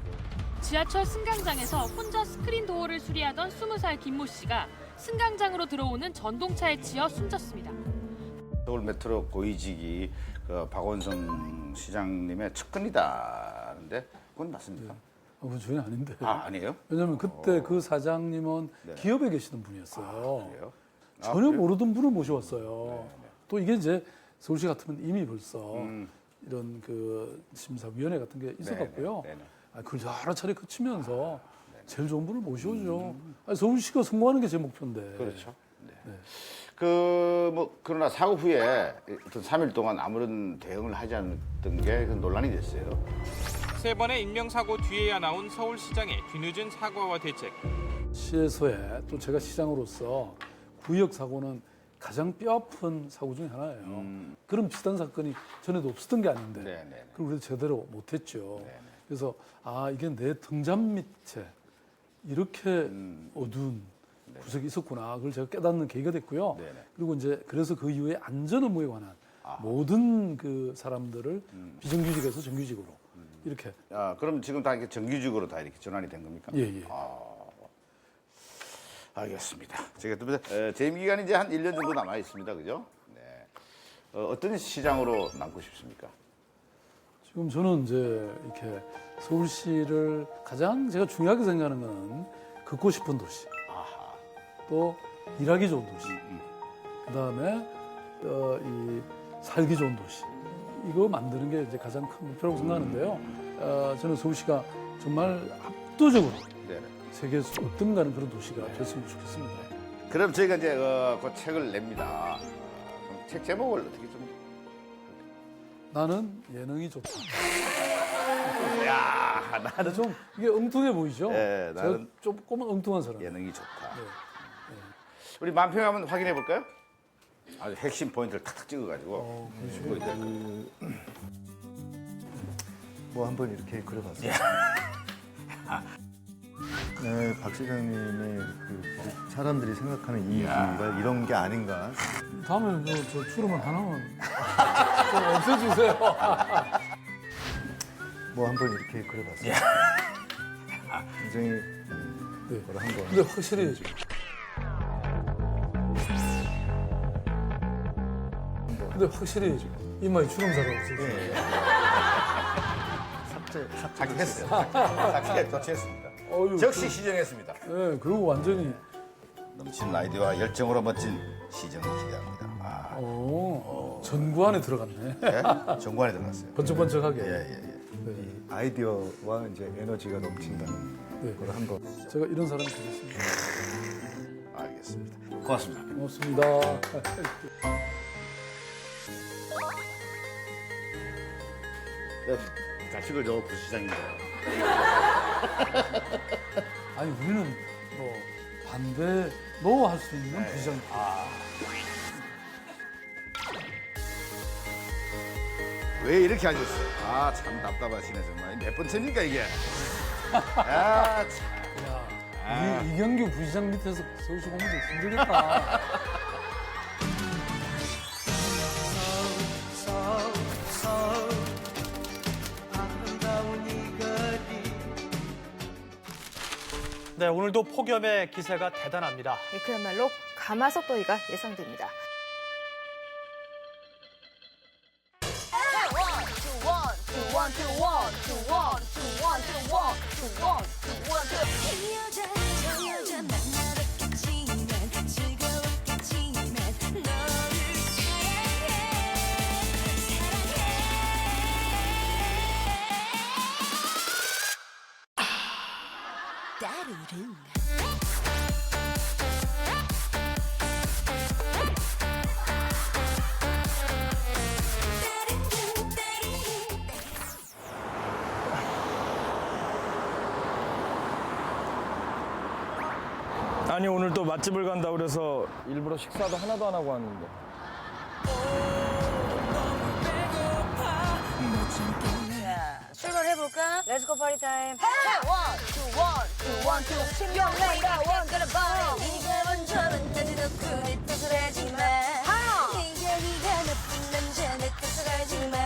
지하철 승강장에서 혼자 스크린 도어를 수리하던 20살 김모 씨가 승강장으로 들어오는 전동차에 치여 숨졌습니다. 서울 메트로 고위직이 그 박원성 시장님의 측근이다는데 그건 맞습니까? 그건 전혀 아닌데. 아니에요? 왜냐면 그때 그 사장님은 기업에 계시는 분이었어요. 그래요? 전혀 모르던 분을 모셔왔어요. 또 이게 이제 서울시 같으면 이미 벌써 이런 그 심사위원회 같은 게 있어갖고요. 그걸 여러 차례 거치면서 제일 좋은 분을 모셔오죠. 서울시가 성공하는 게 제 목표인데. 그렇죠. 네. 그러나 사고 후에 어떤 3일 동안 아무런 대응을 하지 않았던 게 논란이 됐어요. 세 번의 인명사고 뒤에야 나온 서울시장의 뒤늦은 사과와 대책. 시에서의 또 제가 시장으로서 구의역 사고는 가장 뼈아픈 사고 중에 하나예요. 그런 비슷한 사건이 전에도 없었던 게 아닌데 그걸 우리도 제대로 못했죠. 그래서 이게 내 등잔 밑에 이렇게 어두운 구석이 있었구나. 그걸 제가 깨닫는 계기가 됐고요. 그리고 이제 그래서 그 이후에 안전 업무에 관한 모든 그 사람들을 비정규직에서 정규직으로 이렇게. 그럼 지금 다 이렇게 정규직으로 다 이렇게 전환이 된 겁니까? 예. 알겠습니다. 제가 또 재임 기간이 이제 한 1년 정도 남아 있습니다. 그죠? 네. 어떤 시장으로 남고 싶습니까? 지금 저는 이제 이렇게 서울시를 가장 제가 중요하게 생각하는 건 걷고 싶은 도시. 또 일하기 좋은 도시. 그다음에 이 살기 좋은 도시. 이거 만드는 게 이제 가장 큰 목표라고 생각하는데요. 저는 서울시가 정말 압도적으로 세계에서 어떤 가는 그런 도시가 됐으면 좋겠습니다. 그럼 저희가 이제 그 책을 냅니다. 그럼 책 제목을 어떻게 좀? 나는 예능이 좋다. 야, 나는 좀 이게 엉뚱해 보이죠? 네, 나는 조금 엉뚱한 사람. 예능이 좋다. 우리 만평 한번 확인해 볼까요? 아주 핵심 포인트를 탁탁 찍어가지고. 뭐 한번 이렇게 그려봤어요. 네, 박 시장님의 그 사람들이 생각하는 이미지가 이런 게 아닌가. 다음에 저 출연을 하나만 좀 없애주세요. 뭐 한번 이렇게 그려봤어요. 굉장히 뭐라 한번. 근데 확실히 해야죠. 근데 확실히 해야죠. 이마에 주름살이 없어요. 삭제했어요. 삭제 조치했습니다. 즉시 시정했습니다. 네, 그리고 완전히 넘치는 아이디어와 열정으로 멋진 시정을 기대합니다. 전구 안에 들어갔네. 네? 전구 안에 들어갔어요. 번쩍번쩍하게. 이 아이디어와 이제 에너지가 넘친다는 걸 한번. 제가 이런 사람이 되겠습니다. 알겠습니다. 고맙습니다. 고맙습니다. 같이 그죠, 부시장님. 아니 우리는 뭐 반대로 할 수 있는 부시장. 왜 이렇게 하셨어요? 아, 참 답답하시네 정말. 몇 번째입니까 이게? 야, 참. 이경규 부시장 밑에서 서울시 공무원 힘들겠다. 네, 오늘도 폭염의 기세가 대단합니다. 그야말로 가마솥더위가 예상됩니다. 아니 오늘 또 맛집을 간다 그래서 일부러 식사도 하나도 안 하고 왔는데. 출발해볼까? 렛츠고 파리 타임. 원, 투, 원, 투, 원, 투. 신경 내가 원그라 봐. 네가 먼저는 나지도 그리 뜻을 하지마. 네가 나쁜 남자 내 뜻을 알지마.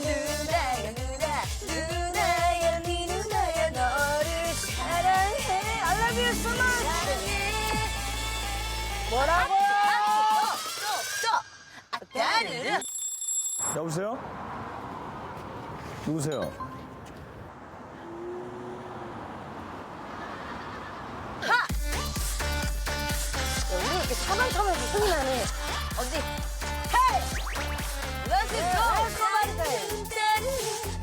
누나야 누나야 네 누나야 너를 사랑해. I love you so much. 뭐라고? 나는 여보세요? 누구세요? 하! 우리 이렇게 차만 타면서 소리 나네. 어디? 헤이! Let's go!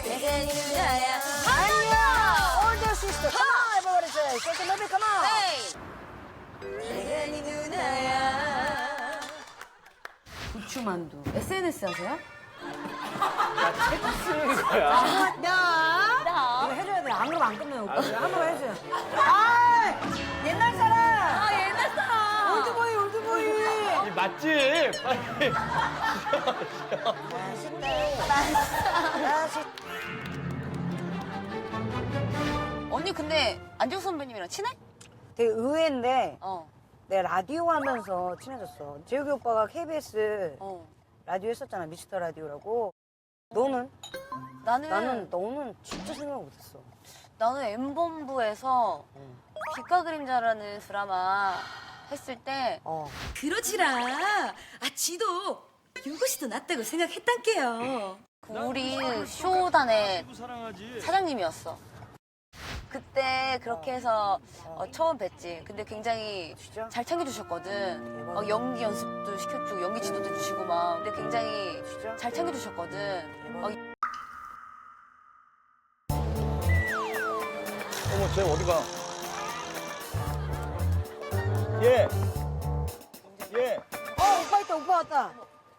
내가 네 누나야. 안녕! Older sister. Come on, everybody say. Shake it, baby, come on. Hey! 내가 네 누나야. 부추만두. SNS 하세요? 책 쓰는 거야. 나? 이거 해줘야 돼. 안 그러면 안 끝나요. 오빠. 한 번 해줘요. 아! 옛날 사람! 옛날 사람! 올드보이, 올드보이! 이 맛집. 빨리. 언니 근데 안정수 선배님이랑 친해? 되게 의외인데 내가 라디오 하면서 친해졌어. 재욱이 오빠가 KBS 라디오 했었잖아. 미스터 라디오라고. 너는? 너는 진짜 생각 못했어. 나는 M본부에서 빛과 그림자라는 드라마 했을 때 그러지라. 아, 지도 이것이 더 낫다고 생각했단게요. 우리 쇼단의 사장님이었어. 그때 그렇게 해서 처음 뵀지. 근데 굉장히 잘 챙겨주셨거든. 연기 연습도 시켜주고 연기 지도도 주시고 막. 근데 굉장히 잘 챙겨주셨거든. 어머, 쟤 어디가? 예. 예. 오빠 있다, 오빠 왔다.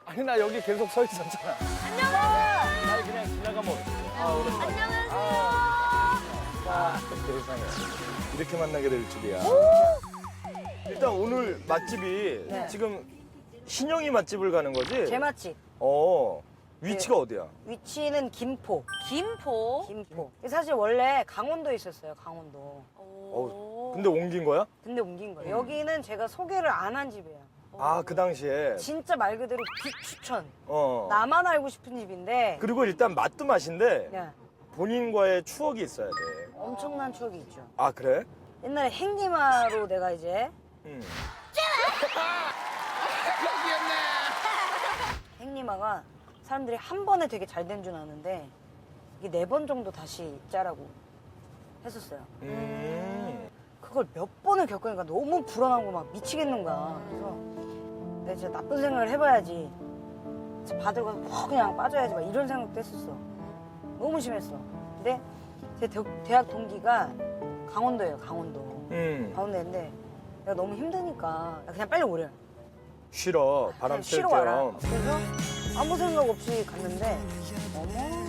아니, 나 여기 계속 서 있었잖아. 안녕하세요. 나 그냥 지나가면 어떡해. 오랜만에. 아, 세상에. 이렇게 만나게 될 줄이야. 일단 오늘 맛집이 네. 지금 신영이 맛집을 가는 거지? 제 맛집. 위치가 어디야? 위치는 김포. 김포? 김포. 사실 원래 강원도에 있었어요, 강원도. 근데 옮긴 거야? 근데 옮긴 거예요. 여기는 제가 소개를 안 한 집이에요. 아, 그 당시에. 진짜 말 그대로 비추천. 어. 나만 알고 싶은 집인데. 그리고 일단 맛도 맛인데 네. 본인과의 추억이 있어야 돼. 엄청난 추억이 있죠. 아, 그래? 옛날에 행님아로 내가 이제 행님아가 사람들이 한 번에 되게 잘 된 줄 아는데 이게 4번 정도 다시 짜라고 했었어요. 그걸 몇 번을 겪으니까 너무 불안하고 막 미치겠는 거야. 그래서 내가 진짜 나쁜 생각을 해봐야지. 바들 가서 푹 그냥 빠져야지 막 이런 생각도 했었어. 너무 심했어. 근데 제 대학 동기가 강원도예요, 강원도. 강원도인데 내가 너무 힘드니까 그냥 빨리 오래. 쉬러 바람 쐴 쉬러 와라. 겸. 그래서 아무 생각 없이 갔는데 어머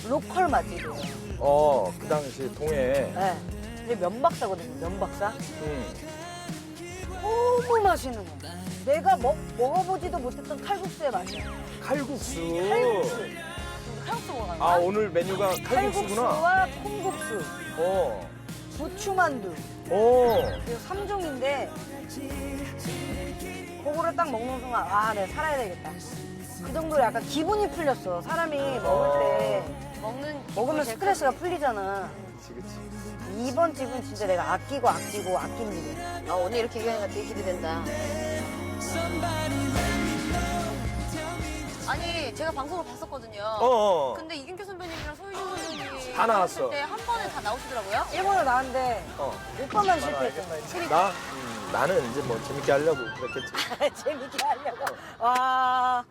로컬 맛집이에요. 그 당시 동해에. 네. 이제 면박사거든요, 면박사. 너무 맛있는 거. 내가 먹어보지도 못했던 칼국수의 맛이야. 칼국수. 칼국수 먹어요. 아, 오늘 메뉴가 칼국수구나. 칼국수와 콩국수, 어. 부추만두. 오. 그리고 3종인데 그거를 딱 먹는 순간 아, 내가 살아야 되겠다. 그 정도로 약간 기분이 풀렸어. 사람이 먹을 때 먹으면 스트레스가 풀리잖아. 그치. 이번 집은 진짜 내가 아끼고 아낀 집이야. 언니 이렇게 얘기하니까 되게 기대된다. 아니, 제가 방송을 봤었거든요. 근데 이경규 선배님이랑 소유진 선배님이 다 나왔어. 한 번에 다 나오시더라고요. 일본에 나왔는데 오빠만 실패했잖아. 나? 나는 이제 뭐 재밌게 하려고 그랬겠지. 재밌게 하려고. 와.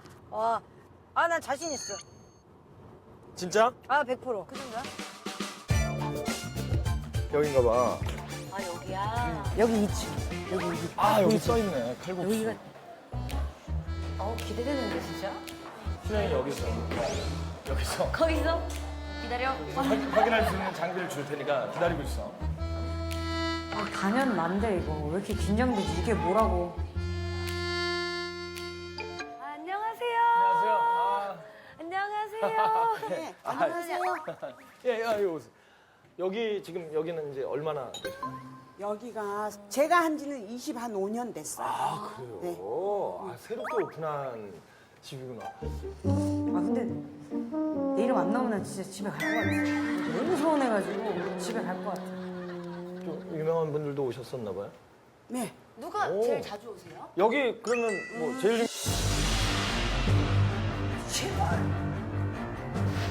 아, 난 자신 있어. 진짜? 아, 100%. 그 정도야? 여긴가 봐. 아, 여기야. 여기 2층. 여기. 아, 여기 써있네. 칼국수. 여기가 기대되는데, 진짜? 수영이 여기서. 여기서. 거기서? 기다려. 확인할 수 있는 장비를 줄 테니까 기다리고 있어. 아, 가면 난데 이거. 왜 이렇게 긴장되지? 이게 뭐라고. 안녕하세요. 안녕하세요. 네, 안녕하세요. 예, 여기 지금 여기는 이제 얼마나 되세요? 여기가 제가 한 지는 25년 됐어요. 아, 그래요? 네. 아, 새롭게 오픈한 집이구나. 아, 근데 내 이름 안 나오면 난 진짜 집에 갈 것 같아. 너무 서운해가지고 집에 갈 것 같아. 좀 유명한 분들도 오셨었나 봐요? 네. 누가 제일 자주 오세요? 여기 그러면 뭐 제일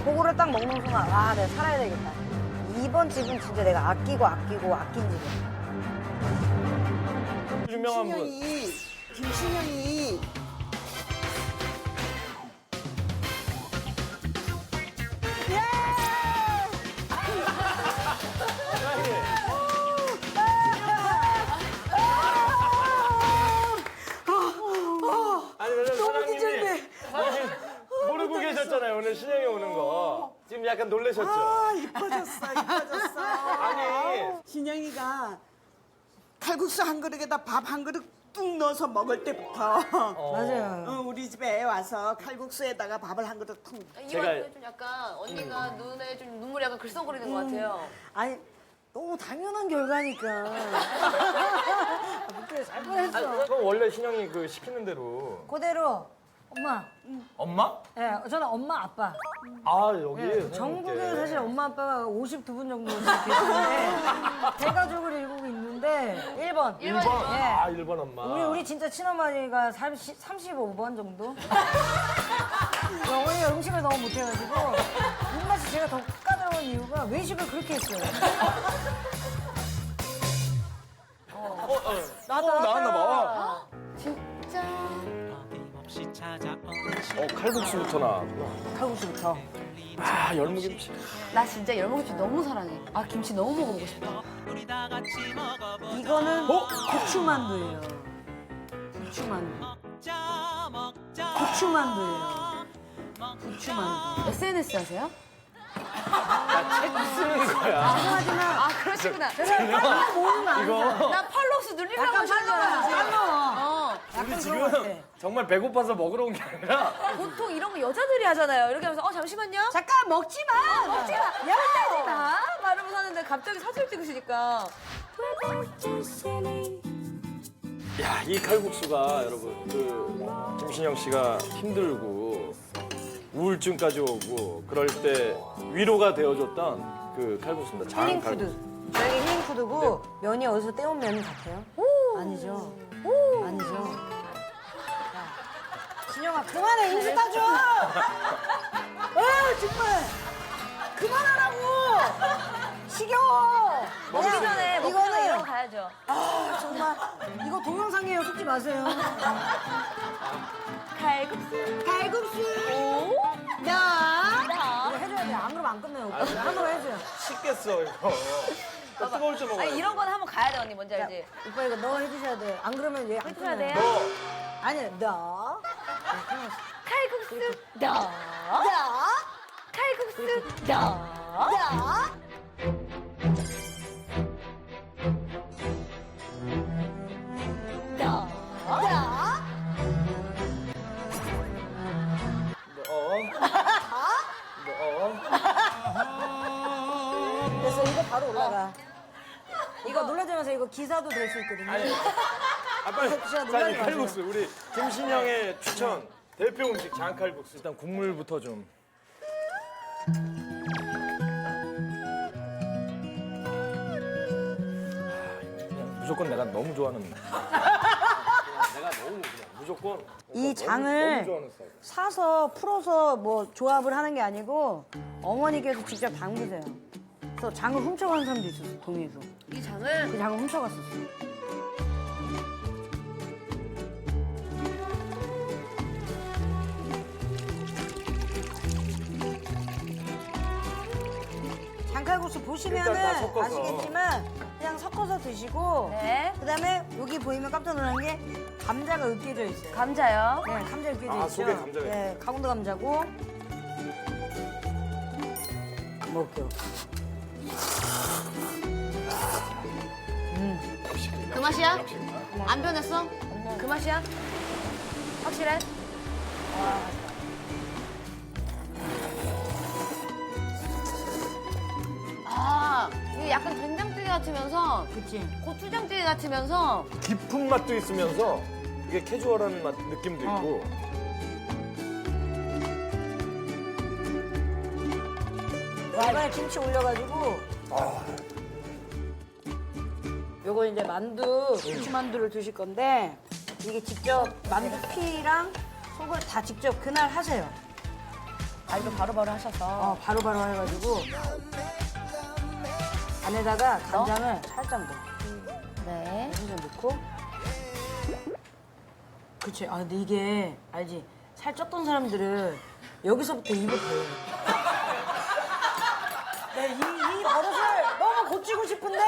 그거를 딱 먹는 순간 아, 내가 살아야 되겠다. 이번 집은 진짜 내가 아끼고 아낀 집이야. 유명한 분. 김신영이 아니, 왜냐면 너무 긴장돼. 사장님 모르고 계셨잖아요. 오늘 신영이 오는 거. 지금 약간 놀라셨죠? 아, 이뻐졌어. 아니. 신영이가 칼국수 한 그릇에다 밥 한 그릇 뚝 넣어서 먹을 때부터 맞아요. 우리 집에 와서 칼국수에다가 밥을 한 그릇 툭. 이 말씀에 좀 약간 언니가 눈에 좀 눈물이 약간 글썽거리는 것 같아요. 아니, 너무 당연한 결과니까. 그때 잘 뻔했어. 그럼 원래 신영이 그 시키는 대로. 그대로 엄마. 엄마? 예, 저는 엄마, 아빠. 아, 여기. 예, 전국에 사실 엄마, 아빠가 52분 정도 계시는데 대가족을 이루고 있는데 1번. 1번? 예. 아, 1번 엄마. 우리 진짜 친어머니가 35번 정도? 어머니가 음식을 너무 못해가지고 입맛이 제가 더 까다로운 이유가 외식을 그렇게 했어요. 나왔나 봐. 진짜. 칼국수부터 나왔구나. 칼국수부터. 아, 열무김치. 나 진짜 열무김치 너무 사랑해. 아, 김치 너무 먹어보고 싶다. 이거는 고추만두예요. 고추만두. 고추만두예요. 고추만두. SNS 하세요? 책 쓰는 거야. 죄송하지만 아, 그러시구나. 제가 모으는 거 아니죠? 나 팔로우스 누리려고 약간 하신 줄 알았지. 우리 지금 정말 배고파서 먹으러 온 게 아니라 보통 이런 거 여자들이 하잖아요. 이렇게 하면서 잠시만요. 잠깐 먹지 마. 먹지 마. 열다지 마. 말하면서 하는데 갑자기 사진 찍으시니까. 야, 이 칼국수가 여러분 김신영 씨가 힘들고 우울증까지 오고 그럴 때 위로가 되어줬던 그 칼국수입니다. 장 힐링푸드. 칼국수. 저에게 힐링푸드고 면이 어디서 떼온 면이 같아요? 아니죠. 아니죠. 자, 진영아 그만해 인수 따줘. 정말 그만하라고. 지겨워. 먹기 전에 이거는 이러고 가야죠. 아 정말 이거 동영상이에요. 속지 마세요. 칼국수. 칼국수. 야. 이거 해줘야 돼. 안 그러면 안 끝내요. 오빠. 한번 해줘요. 식겠어 이거. 뜨거울 때 먹어야 아니, 이런 건 한번 가야 돼, 언니. 뭔지 알지? 오빠 이거 너 해주셔야 돼. 안 그러면 얘 안 해주셔야 끝내요. 돼요? 아니 너. 칼국수. 너. 칼국수. 너. 그래서 이거 바로 올라가. 이거 놀라자면서 이거 기사도 될 수 있거든요. 빨리. 진짜 자, 놀라지 이 마세요. 칼국수 우리 김신영의 추천 대표 음식 장칼국수. 일단 국물부터 좀. 무조건 내가 너무 좋아하는. 내가 너무 그냥 무조건. 이 장을 너무 좋아하는 스타일. 사서 풀어서 뭐 조합을 하는 게 아니고 어머니께서 직접 담그세요. 그래서 장을 훔쳐가는 사람도 있었어, 동네에서. 이 장을? 그 장을 훔쳐갔었어. 장칼국수 일단 다 보시면은 섞어서. 아시겠지만 그냥 섞어서 드시고 네. 그다음에 여기 보이면 깜짝 놀란 게 감자가 으깨져 있어요. 감자요? 네, 감자 으깨져 아, 있죠. 속에 감자가 네, 강원도 감자고. 먹을게요. 그 맛이야? 안 변했어? 그 맛이야? 확실해? 아, 이게 약간 된장찌개 같으면서, 그치. 고추장찌개 같으면서, 깊은 맛도 있으면서 이게 캐주얼한 맛 느낌도 있고. 와이번에 김치 올려가지고. 요거 이제 만두, 김치만두를 드실 건데 이게 직접 만두 피랑 속을 다 직접 그날 하세요. 아, 이거 바로바로 하셔서. 바로바로 해가지고 안에다가 간장을 살짝 넣어. 네. 살짝 넣고. 그치. 아 근데 이게 알지? 살 쪘던 사람들은 여기서부터 입을 벌려요. 네, 이 버릇을 너무 고치고 싶은데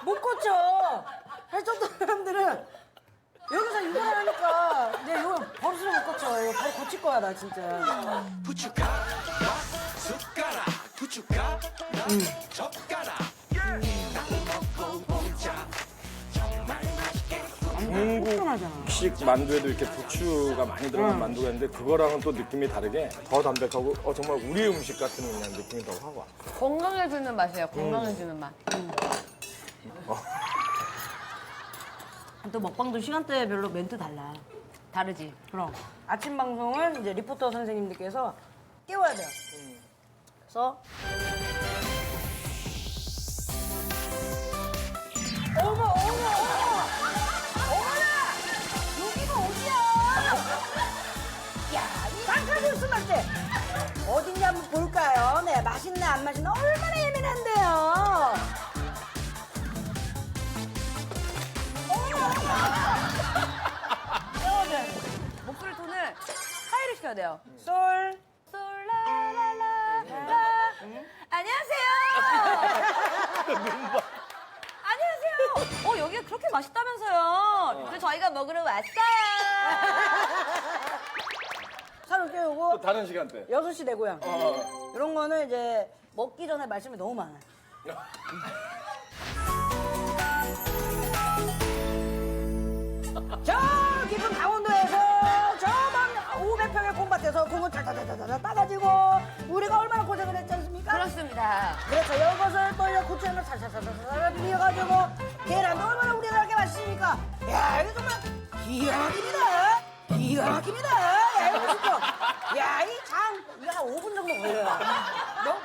못 고쳐. 살 쪘던 사람들은 여기서 이걸 하니까 내 이거 버릇을 못 고쳐. 이거 바로 고칠 거야 나 진짜. 중국식 만두에도 이렇게 부추가 많이 들어간 만두가 있는데 그거랑은 또 느낌이 다르게 더 담백하고 정말 우리 음식 같은 그냥 느낌이 더 확 와. 건강해주는 맛이에요, 건강해주는 맛. 또 먹방도 시간대별로 멘트 달라. 다르지? 그럼. 아침 방송은 이제 리포터 선생님들께서 깨워야 돼요. 그래서 어머나! 여기가 어디야? 야, 이 장칼국수 맛집! 어딘지 한번 볼까요? 네, 맛있나 안 맛있나 얼마나 예민한데요? 시켜야 돼요. 솔. 솔라라라라. 안녕하세요. 안녕하세요. 여기가 그렇게 맛있다면서요. 그래서 저희가 먹으러 왔어요. 사람 깨우고 또 다른 시간대. 6시 내 고향. 이런 거는 이제 먹기 전에 말씀이 너무 많아요. 저 깊은 강원도에서 저만 500평의 봄밭에서 공을 짜자자자자 따가지고 우리가 얼마나 고생을 했지 않습니까? 그렇습니다. 그렇죠. 이것을 또 이제 고추장을 살살살살 비벼가지고 계란도 얼마나 우리나라게 맛있습니까? 야 이거 정말 기가 막힙니다. 기가 막힙니다. 야 이거 진짜. 야 이 장 이거 한 5분 정도 걸려요.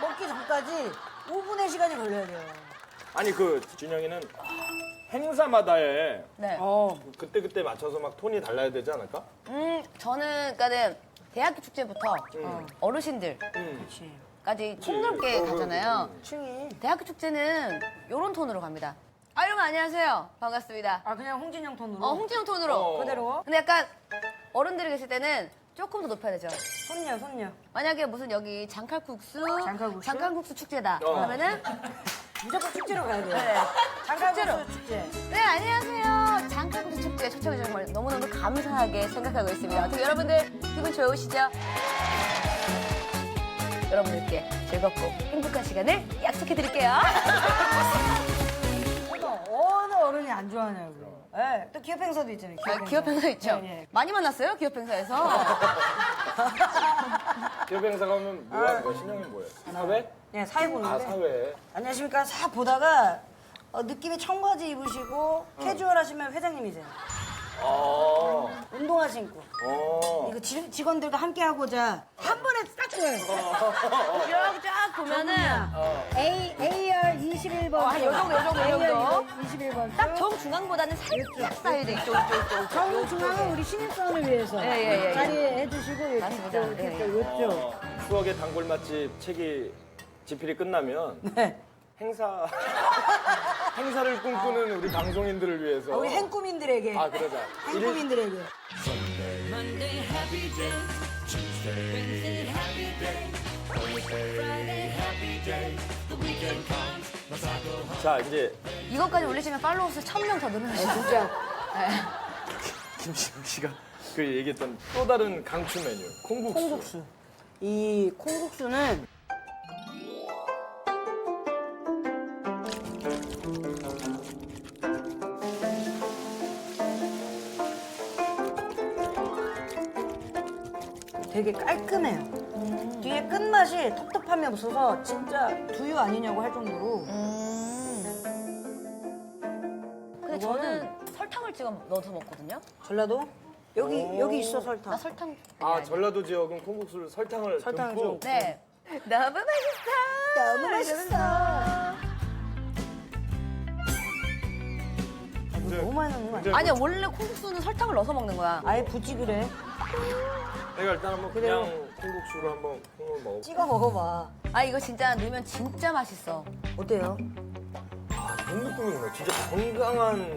먹기 전까지 5분의 시간이 걸려야 돼요. 아니 그 준영이는 행사마다의 네. 그때 맞춰서 막 톤이 달라야 되지 않을까? 저는 그러니까는 대학교 축제부터 어르신들까지 폭넓게 가잖아요. 대학교 축제는 이런 톤으로 갑니다. 여러분 안녕하세요. 반갑습니다. 그냥 홍진영 톤으로? 홍진영 톤으로. 그대로? 근데 약간 어른들이 계실 때는 조금 더 높여야 되죠. 손녀. 만약에 무슨 여기 장칼국수 축제다. 그러면은 무조건 축제로 가야 돼요. 네. 장칼국수 축제. 네, 안녕하세요. 장칼국수 축제 초청해 정말 너무너무 감사하게 생각하고 있습니다. 어떻게 여러분들 기분 좋으시죠? 여러분들께 즐겁고 행복한 시간을 약속해 드릴게요. 어느 어른이 안 좋아하냐고요. 네, 또 기업 행사도 있잖아요. 기업 행사 있죠? 네. 많이 만났어요? 기업 행사에서? 기업 행사 가면 뭐 하는 거야? 신영이 뭐해? 사회? 네, 사회 보는데. 사회. 안녕하십니까. 사 보다가 느낌이 청바지 입으시고 캐주얼 하시면 회장님이세요. 운동화 신고. 이거 직원들과 함께 하고자 한 번에 딱 보여요. 이렇게 쫙 보면은 AR 21번. 요 정도. 21번. 딱 정중앙보다는 살짝 쌓여야 돼. 이쪽. 정중앙은 우리 신입사원을 위해서 예. 자리에 해주시고 맞습니다. 이렇게 요쪽. 추억의 단골 맛집 책이 집필이 끝나면 행사를 꿈꾸는 우리 방송인들을 위해서 우리 행꿈인들에게. 그러자. 행꿈인들에게. 자 이제 이것까지 올리시면 팔로워 수 1000명 더 늘어나요. 진짜. 김신영 씨가 그 얘기했던 또 다른 강추 메뉴 콩국수. 이 콩국수는 되게 깔끔해요. 뒤에 끝맛이 텁텁함이 없어서 진짜 두유 아니냐고 할 정도로. 근데 저는 설탕을 찍어 넣어서 먹거든요. 전라도? 여기 있어 설탕. 나 설탕. 전라도 지역은 콩국수를 설탕을 듬뿍. 네. 너무 맛있어. 너무 맛있어. 너무 많이 넣는 거 아니야? 아니야 원래 콩국수는 설탕을 넣어서 먹는 거야. 아예 굳이 그래. 내가 일단 한번 그냥 콩국수를 한번 콩을 먹어. 찍어 먹어봐. 이거 진짜 넣으면 진짜 맛있어. 어때요? 이런 느낌이구나. 진짜 건강한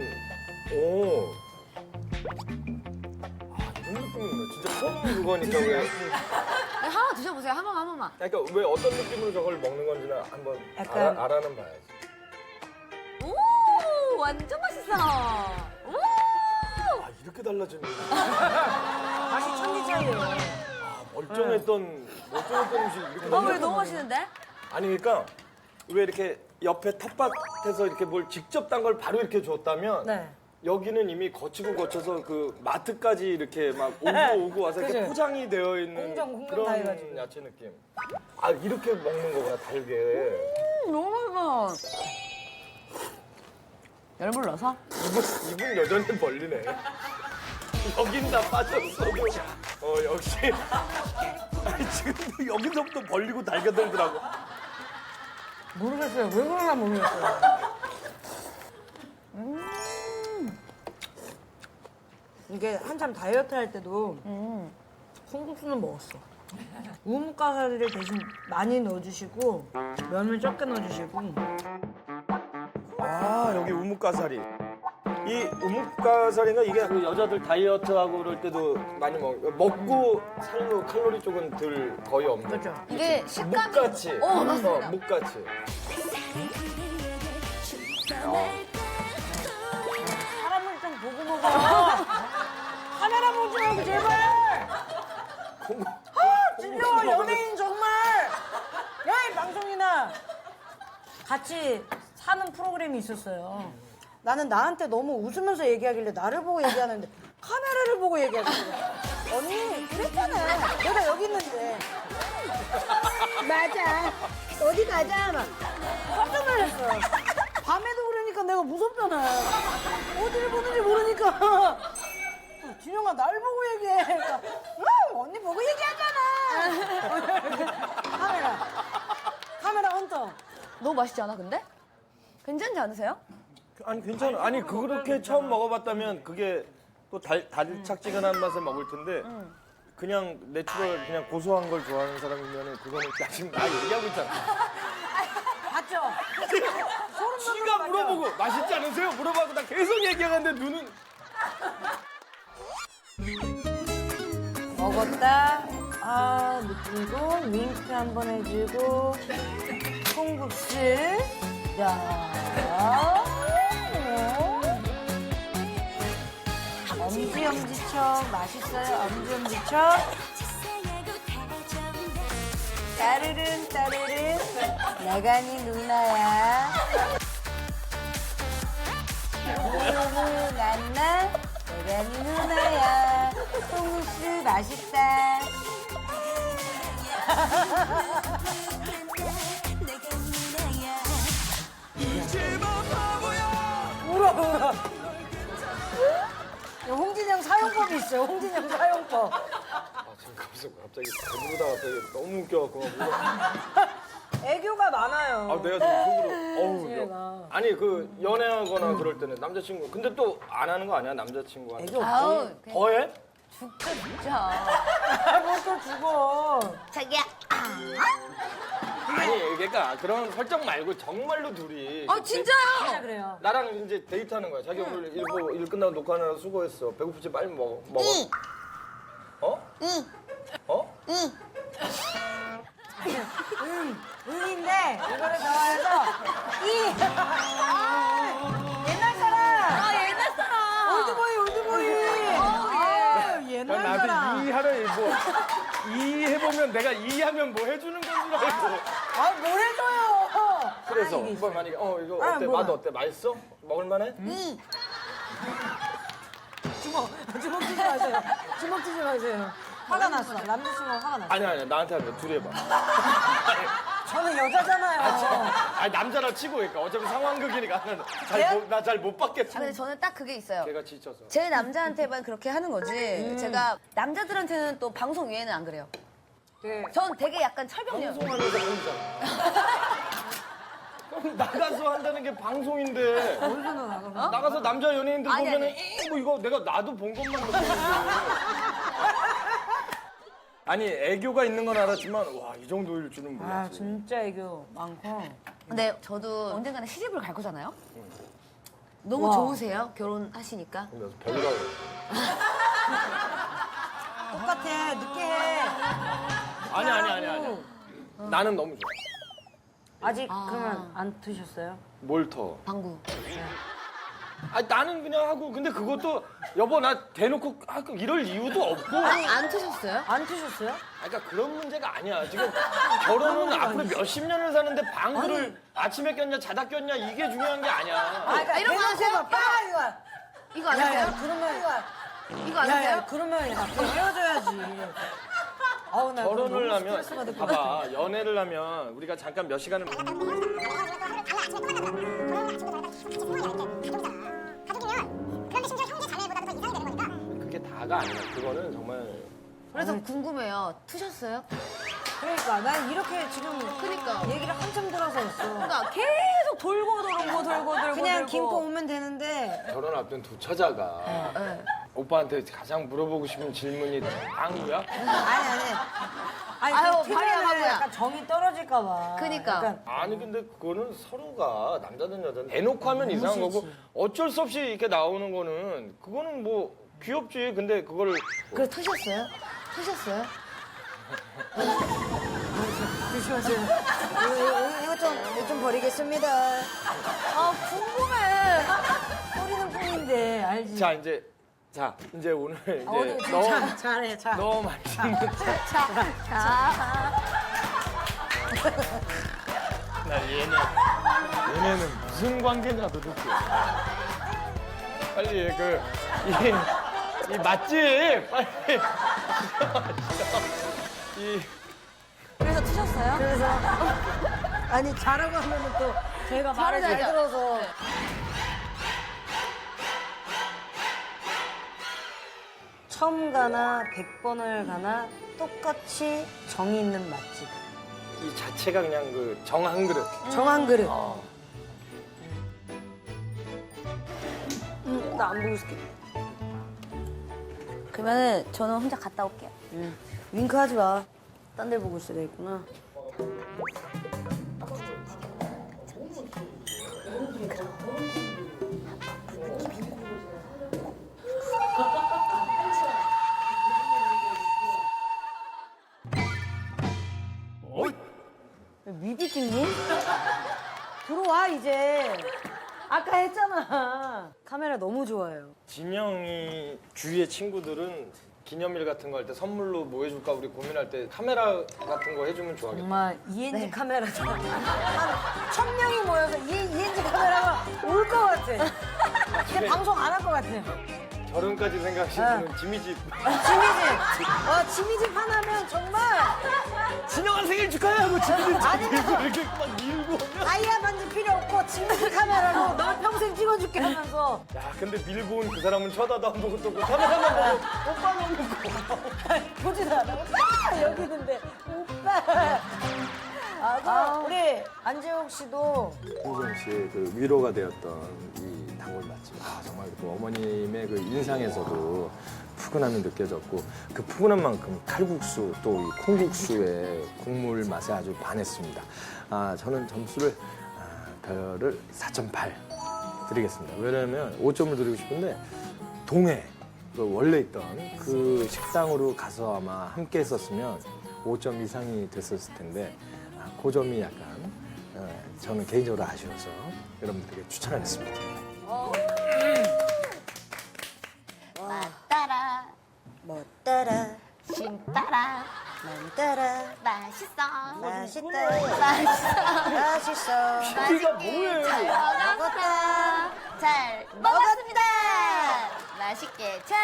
이런 느낌이구나. 진짜 처음 그거니까 왜. 한번 드셔보세요. 한 번만. 그러니까 왜 어떤 느낌으로 저걸 먹는 건지는 한번 약간- 알아는 봐야지. 오 완전 맛있어. 오. 이렇게 달라지네. 맛이 천지 차이예요. 멀쩡했던 음식 이렇게 왜 너무 맛있는데? 아니 그러니까 왜 이렇게 옆에 텃밭에서 이렇게 뭘 직접 딴 걸 바로 이렇게 줬다면 여기는 이미 거쳐서 그 마트까지 이렇게 막 오고 와서 이렇게 그치? 포장이 되어 있는 공정 다 그런 해가지고. 야채 느낌. 이렇게 먹는 거구나 달게. 너무 맛있어. 열물 넣어서? 입은 여전히 벌리네. 여긴 다 빠졌어도 역시 지금도 여기서부터 벌리고 달겨들더라고. 모르겠어요. 왜 그러나 모르겠어요. 이게 한참 다이어트 할 때도 콩국수는 먹었어. 우뭇가사리를 대신 많이 넣어주시고 면을 적게 넣어주시고. 여기 우뭇가사리. 이 우뭇가사리가 이게 그 여자들 다이어트하고 그럴 때도 많이 먹고 살로 칼로리 쪽은 거의 없는. 그죠. 이게 식감이 묵같이. 맞습니다. 묵같이. 사람을 좀 보고 먹어. 카메라 보지 말고 제발. 진짜 연예인 정말. 야, 이 방송이나 같이 사는 프로그램이 있었어요. 나는 나한테 너무 웃으면서 얘기하길래 나를 보고 얘기하는데 카메라를 보고 얘기하길래 언니 그랬잖아. 내가 여기 있는데. 맞아. 어디 가자 막. 깜짝 놀랐어. 밤에도 그러니까 내가 무섭잖아. 어디를 보는지 모르니까. 진영아 날 보고 얘기해. 그러니까, 언니 보고 얘기하잖아. 카메라 헌터. 너무 맛있지 않아 근데? 괜찮지 않으세요? 아니 괜찮아. 아니 그렇게 처음 먹어봤다면 그게 또 달짝지근한 맛을 먹을 텐데 그냥 내추럴 그냥 고소한 걸 좋아하는 사람이면은 그거는 지금 나 얘기하고 있잖아. 맞죠? 지가 물어보고 맛있지 않으세요? 물어봐도 나 계속 얘기하는데 눈은 먹었다. 아, 느끼고 윙크 한번 해주고 콩국수. 야. 엄지엄지척 맛있어요. 엄지엄지척. 따르릉 따르릉 나가니 누나야. 호호호 난나 나가니 누나야. 콩국수 맛있다. 울어. 홍진영 사용법이 있어요. 홍진영 사용법. 지금 갑자기 배부르다 갑자기 너무 웃겨갖고 애교가 많아요. 아 내가 지금 속으로 어우 아니 그 연애하거나 그럴 때는 남자친구 근데 또 안 하는 거 아니야 남자친구한테 애교 없지. 더 해? 죽자 진짜. 뭘또 죽어. 자기야. 아니 그러니까 그런 설정 말고 정말로 둘이 아 진짜요? 진짜 그래요. 나랑 이제 데이트하는 거야. 자기 오늘 일 끝나고 녹화하느라 수고했어. 배고프지 빨리 먹어. 어? 어? 응인데 이거를 더해서 옛날 사람. 옛날 사람. 올드보이. 옛날 나한테 사람. 이하는 이 해보면 내가 이하면 뭐 해주는 건 줄 알고. 뭘 해줘요. 그래서 뭐 만약에 이거 어때? 뭐야. 맛 어때? 맛있어? 먹을만해? 주먹 주지 마세요. 주먹 주지 마세요. 화가 났어. 남자친구가 화가 났어. 아니야 나한테 하면 둘이 해봐. 저는 여자잖아요. 아니 남자라 치고 그러니까 어차피 상황극이니까 나 잘 못 받겠어. 근데 저는 딱 그게 있어요. 걔가 지쳐서. 제 남자한테만 그렇게 하는 거지. 제가 남자들한테는 또 방송 외에는 안 그래요. 전 되게 약간 철벽이에요. 방송하면서 혼자. 그럼 나가서 한다는 게 방송인데. 어디서 나가? 나가서 남자 연예인들 아니, 보면은 아니. 뭐 이거 내가 나도 본 것만 느끼는데. 아니 애교가 있는 건 알았지만 와 이 정도일 줄은 몰랐어. 아 진짜 애교 많고. 근데 저도 언젠가는 시집을 갈 거잖아요. 너무 와. 좋으세요? 결혼하시니까. 그래서 별로라고. 똑같아. 늦게 해. 아니. 나는 너무 좋아. 아직 그러면 안 트셨어요? 뭘 터? 방구. 아니 나는 그냥 하고 근데 그것도 여보 나 대놓고 이럴 이유도 없고. 안 트셨어요? 안 트셨어요? 그러니까 그런 문제가 아니야. 지금 결혼은 앞으로 몇십 년을 사는데 방구를 아침에 꼈냐 자다 꼈냐 이게 중요한 게 아니야. 그러니까 이런 거 아세요? 이거 안 하세요? 그러면 이거 안 하세요? 그러면 헤어져야지. 아우 나 결혼을 너무 하면 스트레스 받을 것 같아. 봐봐 연애를 하면 우리가 잠깐 몇 시간을 그게 다가 아니야. 그거는 정말 그래서 궁금해요. 트셨어요? 그러니까 난 이렇게 지금 그러니까. 얘기를 한참 들어서 했어. 그러니까 계속 돌고 그냥 김포 오면 되는데 결혼 앞둔 두 처자가 네. 오빠한테 가장 물어보고 싶은 질문이 앙구야? 아니 아유, 그 발이 튀면은 아파요. 약간 정이 떨어질까 봐. 그니까. 약간 아니 근데 그거는 서로가 남자든 여자든 대놓고 하면 이상한 거고 어쩔 수 없이 이렇게 나오는 거는 그거는 뭐 귀엽지. 근데 그거를 그래 터셨어요? 터셨어요? 조심하세요. 이거 좀 버리겠습니다. 아, 궁금해. 뿌리는 뿐인데 알지? 자 이제 오늘 이제 잘해. 너무 맛있는 나 얘네는 무슨 관계냐 도대체. 빨리 이 맛집 빨리. 그래서 트셨어요? 그래서 아니 잘하고 하면은 또 저희가 말을 잘 잘하죠. 들어서 처음 가나 100번을 가나 똑같이 정이 있는 맛집. 이 자체가 그냥 그 정 한 그릇. 정 한 그릇. 나 안 보고 있을게. 그러면은 저는 혼자 갔다 올게요. 윙크 하지 마. 딴 데 보고 있어야 되겠구나. 미디 찍니? 들어와 이제. 아까 했잖아. 카메라 너무 좋아요. 진영이 주위의 친구들은 기념일 같은 거 할 때 선물로 뭐 해줄까 우리 고민할 때 카메라 같은 거 해주면 좋아하겠다. 정말 ENG 카메라죠. 한 1000명이 모여서 ENG 카메라가 올 것 같아. 근데 방송 안 할 것 같아. 결혼까지 생각하시는 지미집. 지미집 하나면 정말. 진영아 생일 축하해 하고 지미집 아니, 들고 이렇게 막 밀고 오면. 다이아 반지 필요 없고 지미집 카메라로 너 평생 찍어줄게 하면서. 야 근데 밀고 온 그 사람은 쳐다도 안 보고 또 그 카메라만 보고 오빠만 보고. 보지도 않아. 오빠! 여기 있는데. 오빠! 우리 안재욱 씨도 홍정 씨의 그 위로가 되었던 이 단골 맛집. 정말 그 어머님의 그 인상에서도 푸근함이 느껴졌고 그 푸근한 만큼 칼국수 또 이 콩국수의 국물 맛에 아주 반했습니다. 저는 점수를 별을 4.8 드리겠습니다. 왜냐면 5점을 드리고 싶은데 동해 그 원래 있던 그 식당으로 가서 아마 함께 했었으면 5점 이상이 됐었을 텐데 그 점이 약간 저는 개인적으로 아쉬워서 여러분들에게 추천하겠습니다. 맞따라 멋따라 신따라 만따라 맛있어 맛있어 PD가 뭐예요? 잘 먹었다 잘 먹었습니다 맛있게 잘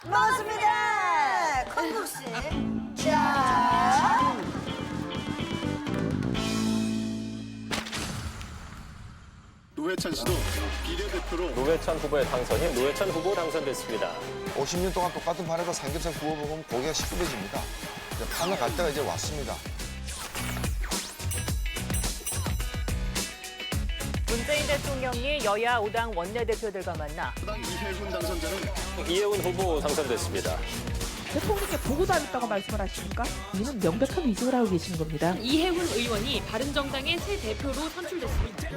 먹었습니다. 콩국수 짠 노회찬 씨도 비례대표로 노회찬 후보의 당선인 노회찬 후보 당선됐습니다. 50년 동안 똑같은 판에서 삼겹살 구워 먹으면 고기가 시급해집니다. 판을 갈 때가 이제 왔습니다. 문재인 대통령이 여야 5당 원내대표들과 만나 이해훈 당선자는 이해훈 후보 당선됐습니다. 대통령께 보고도 하겠다고 말씀을 하십니까? 이는 명백한 위증을 하고 계시는 겁니다. 이해훈 의원이 바른정당의 새 대표로 선출됐습니다.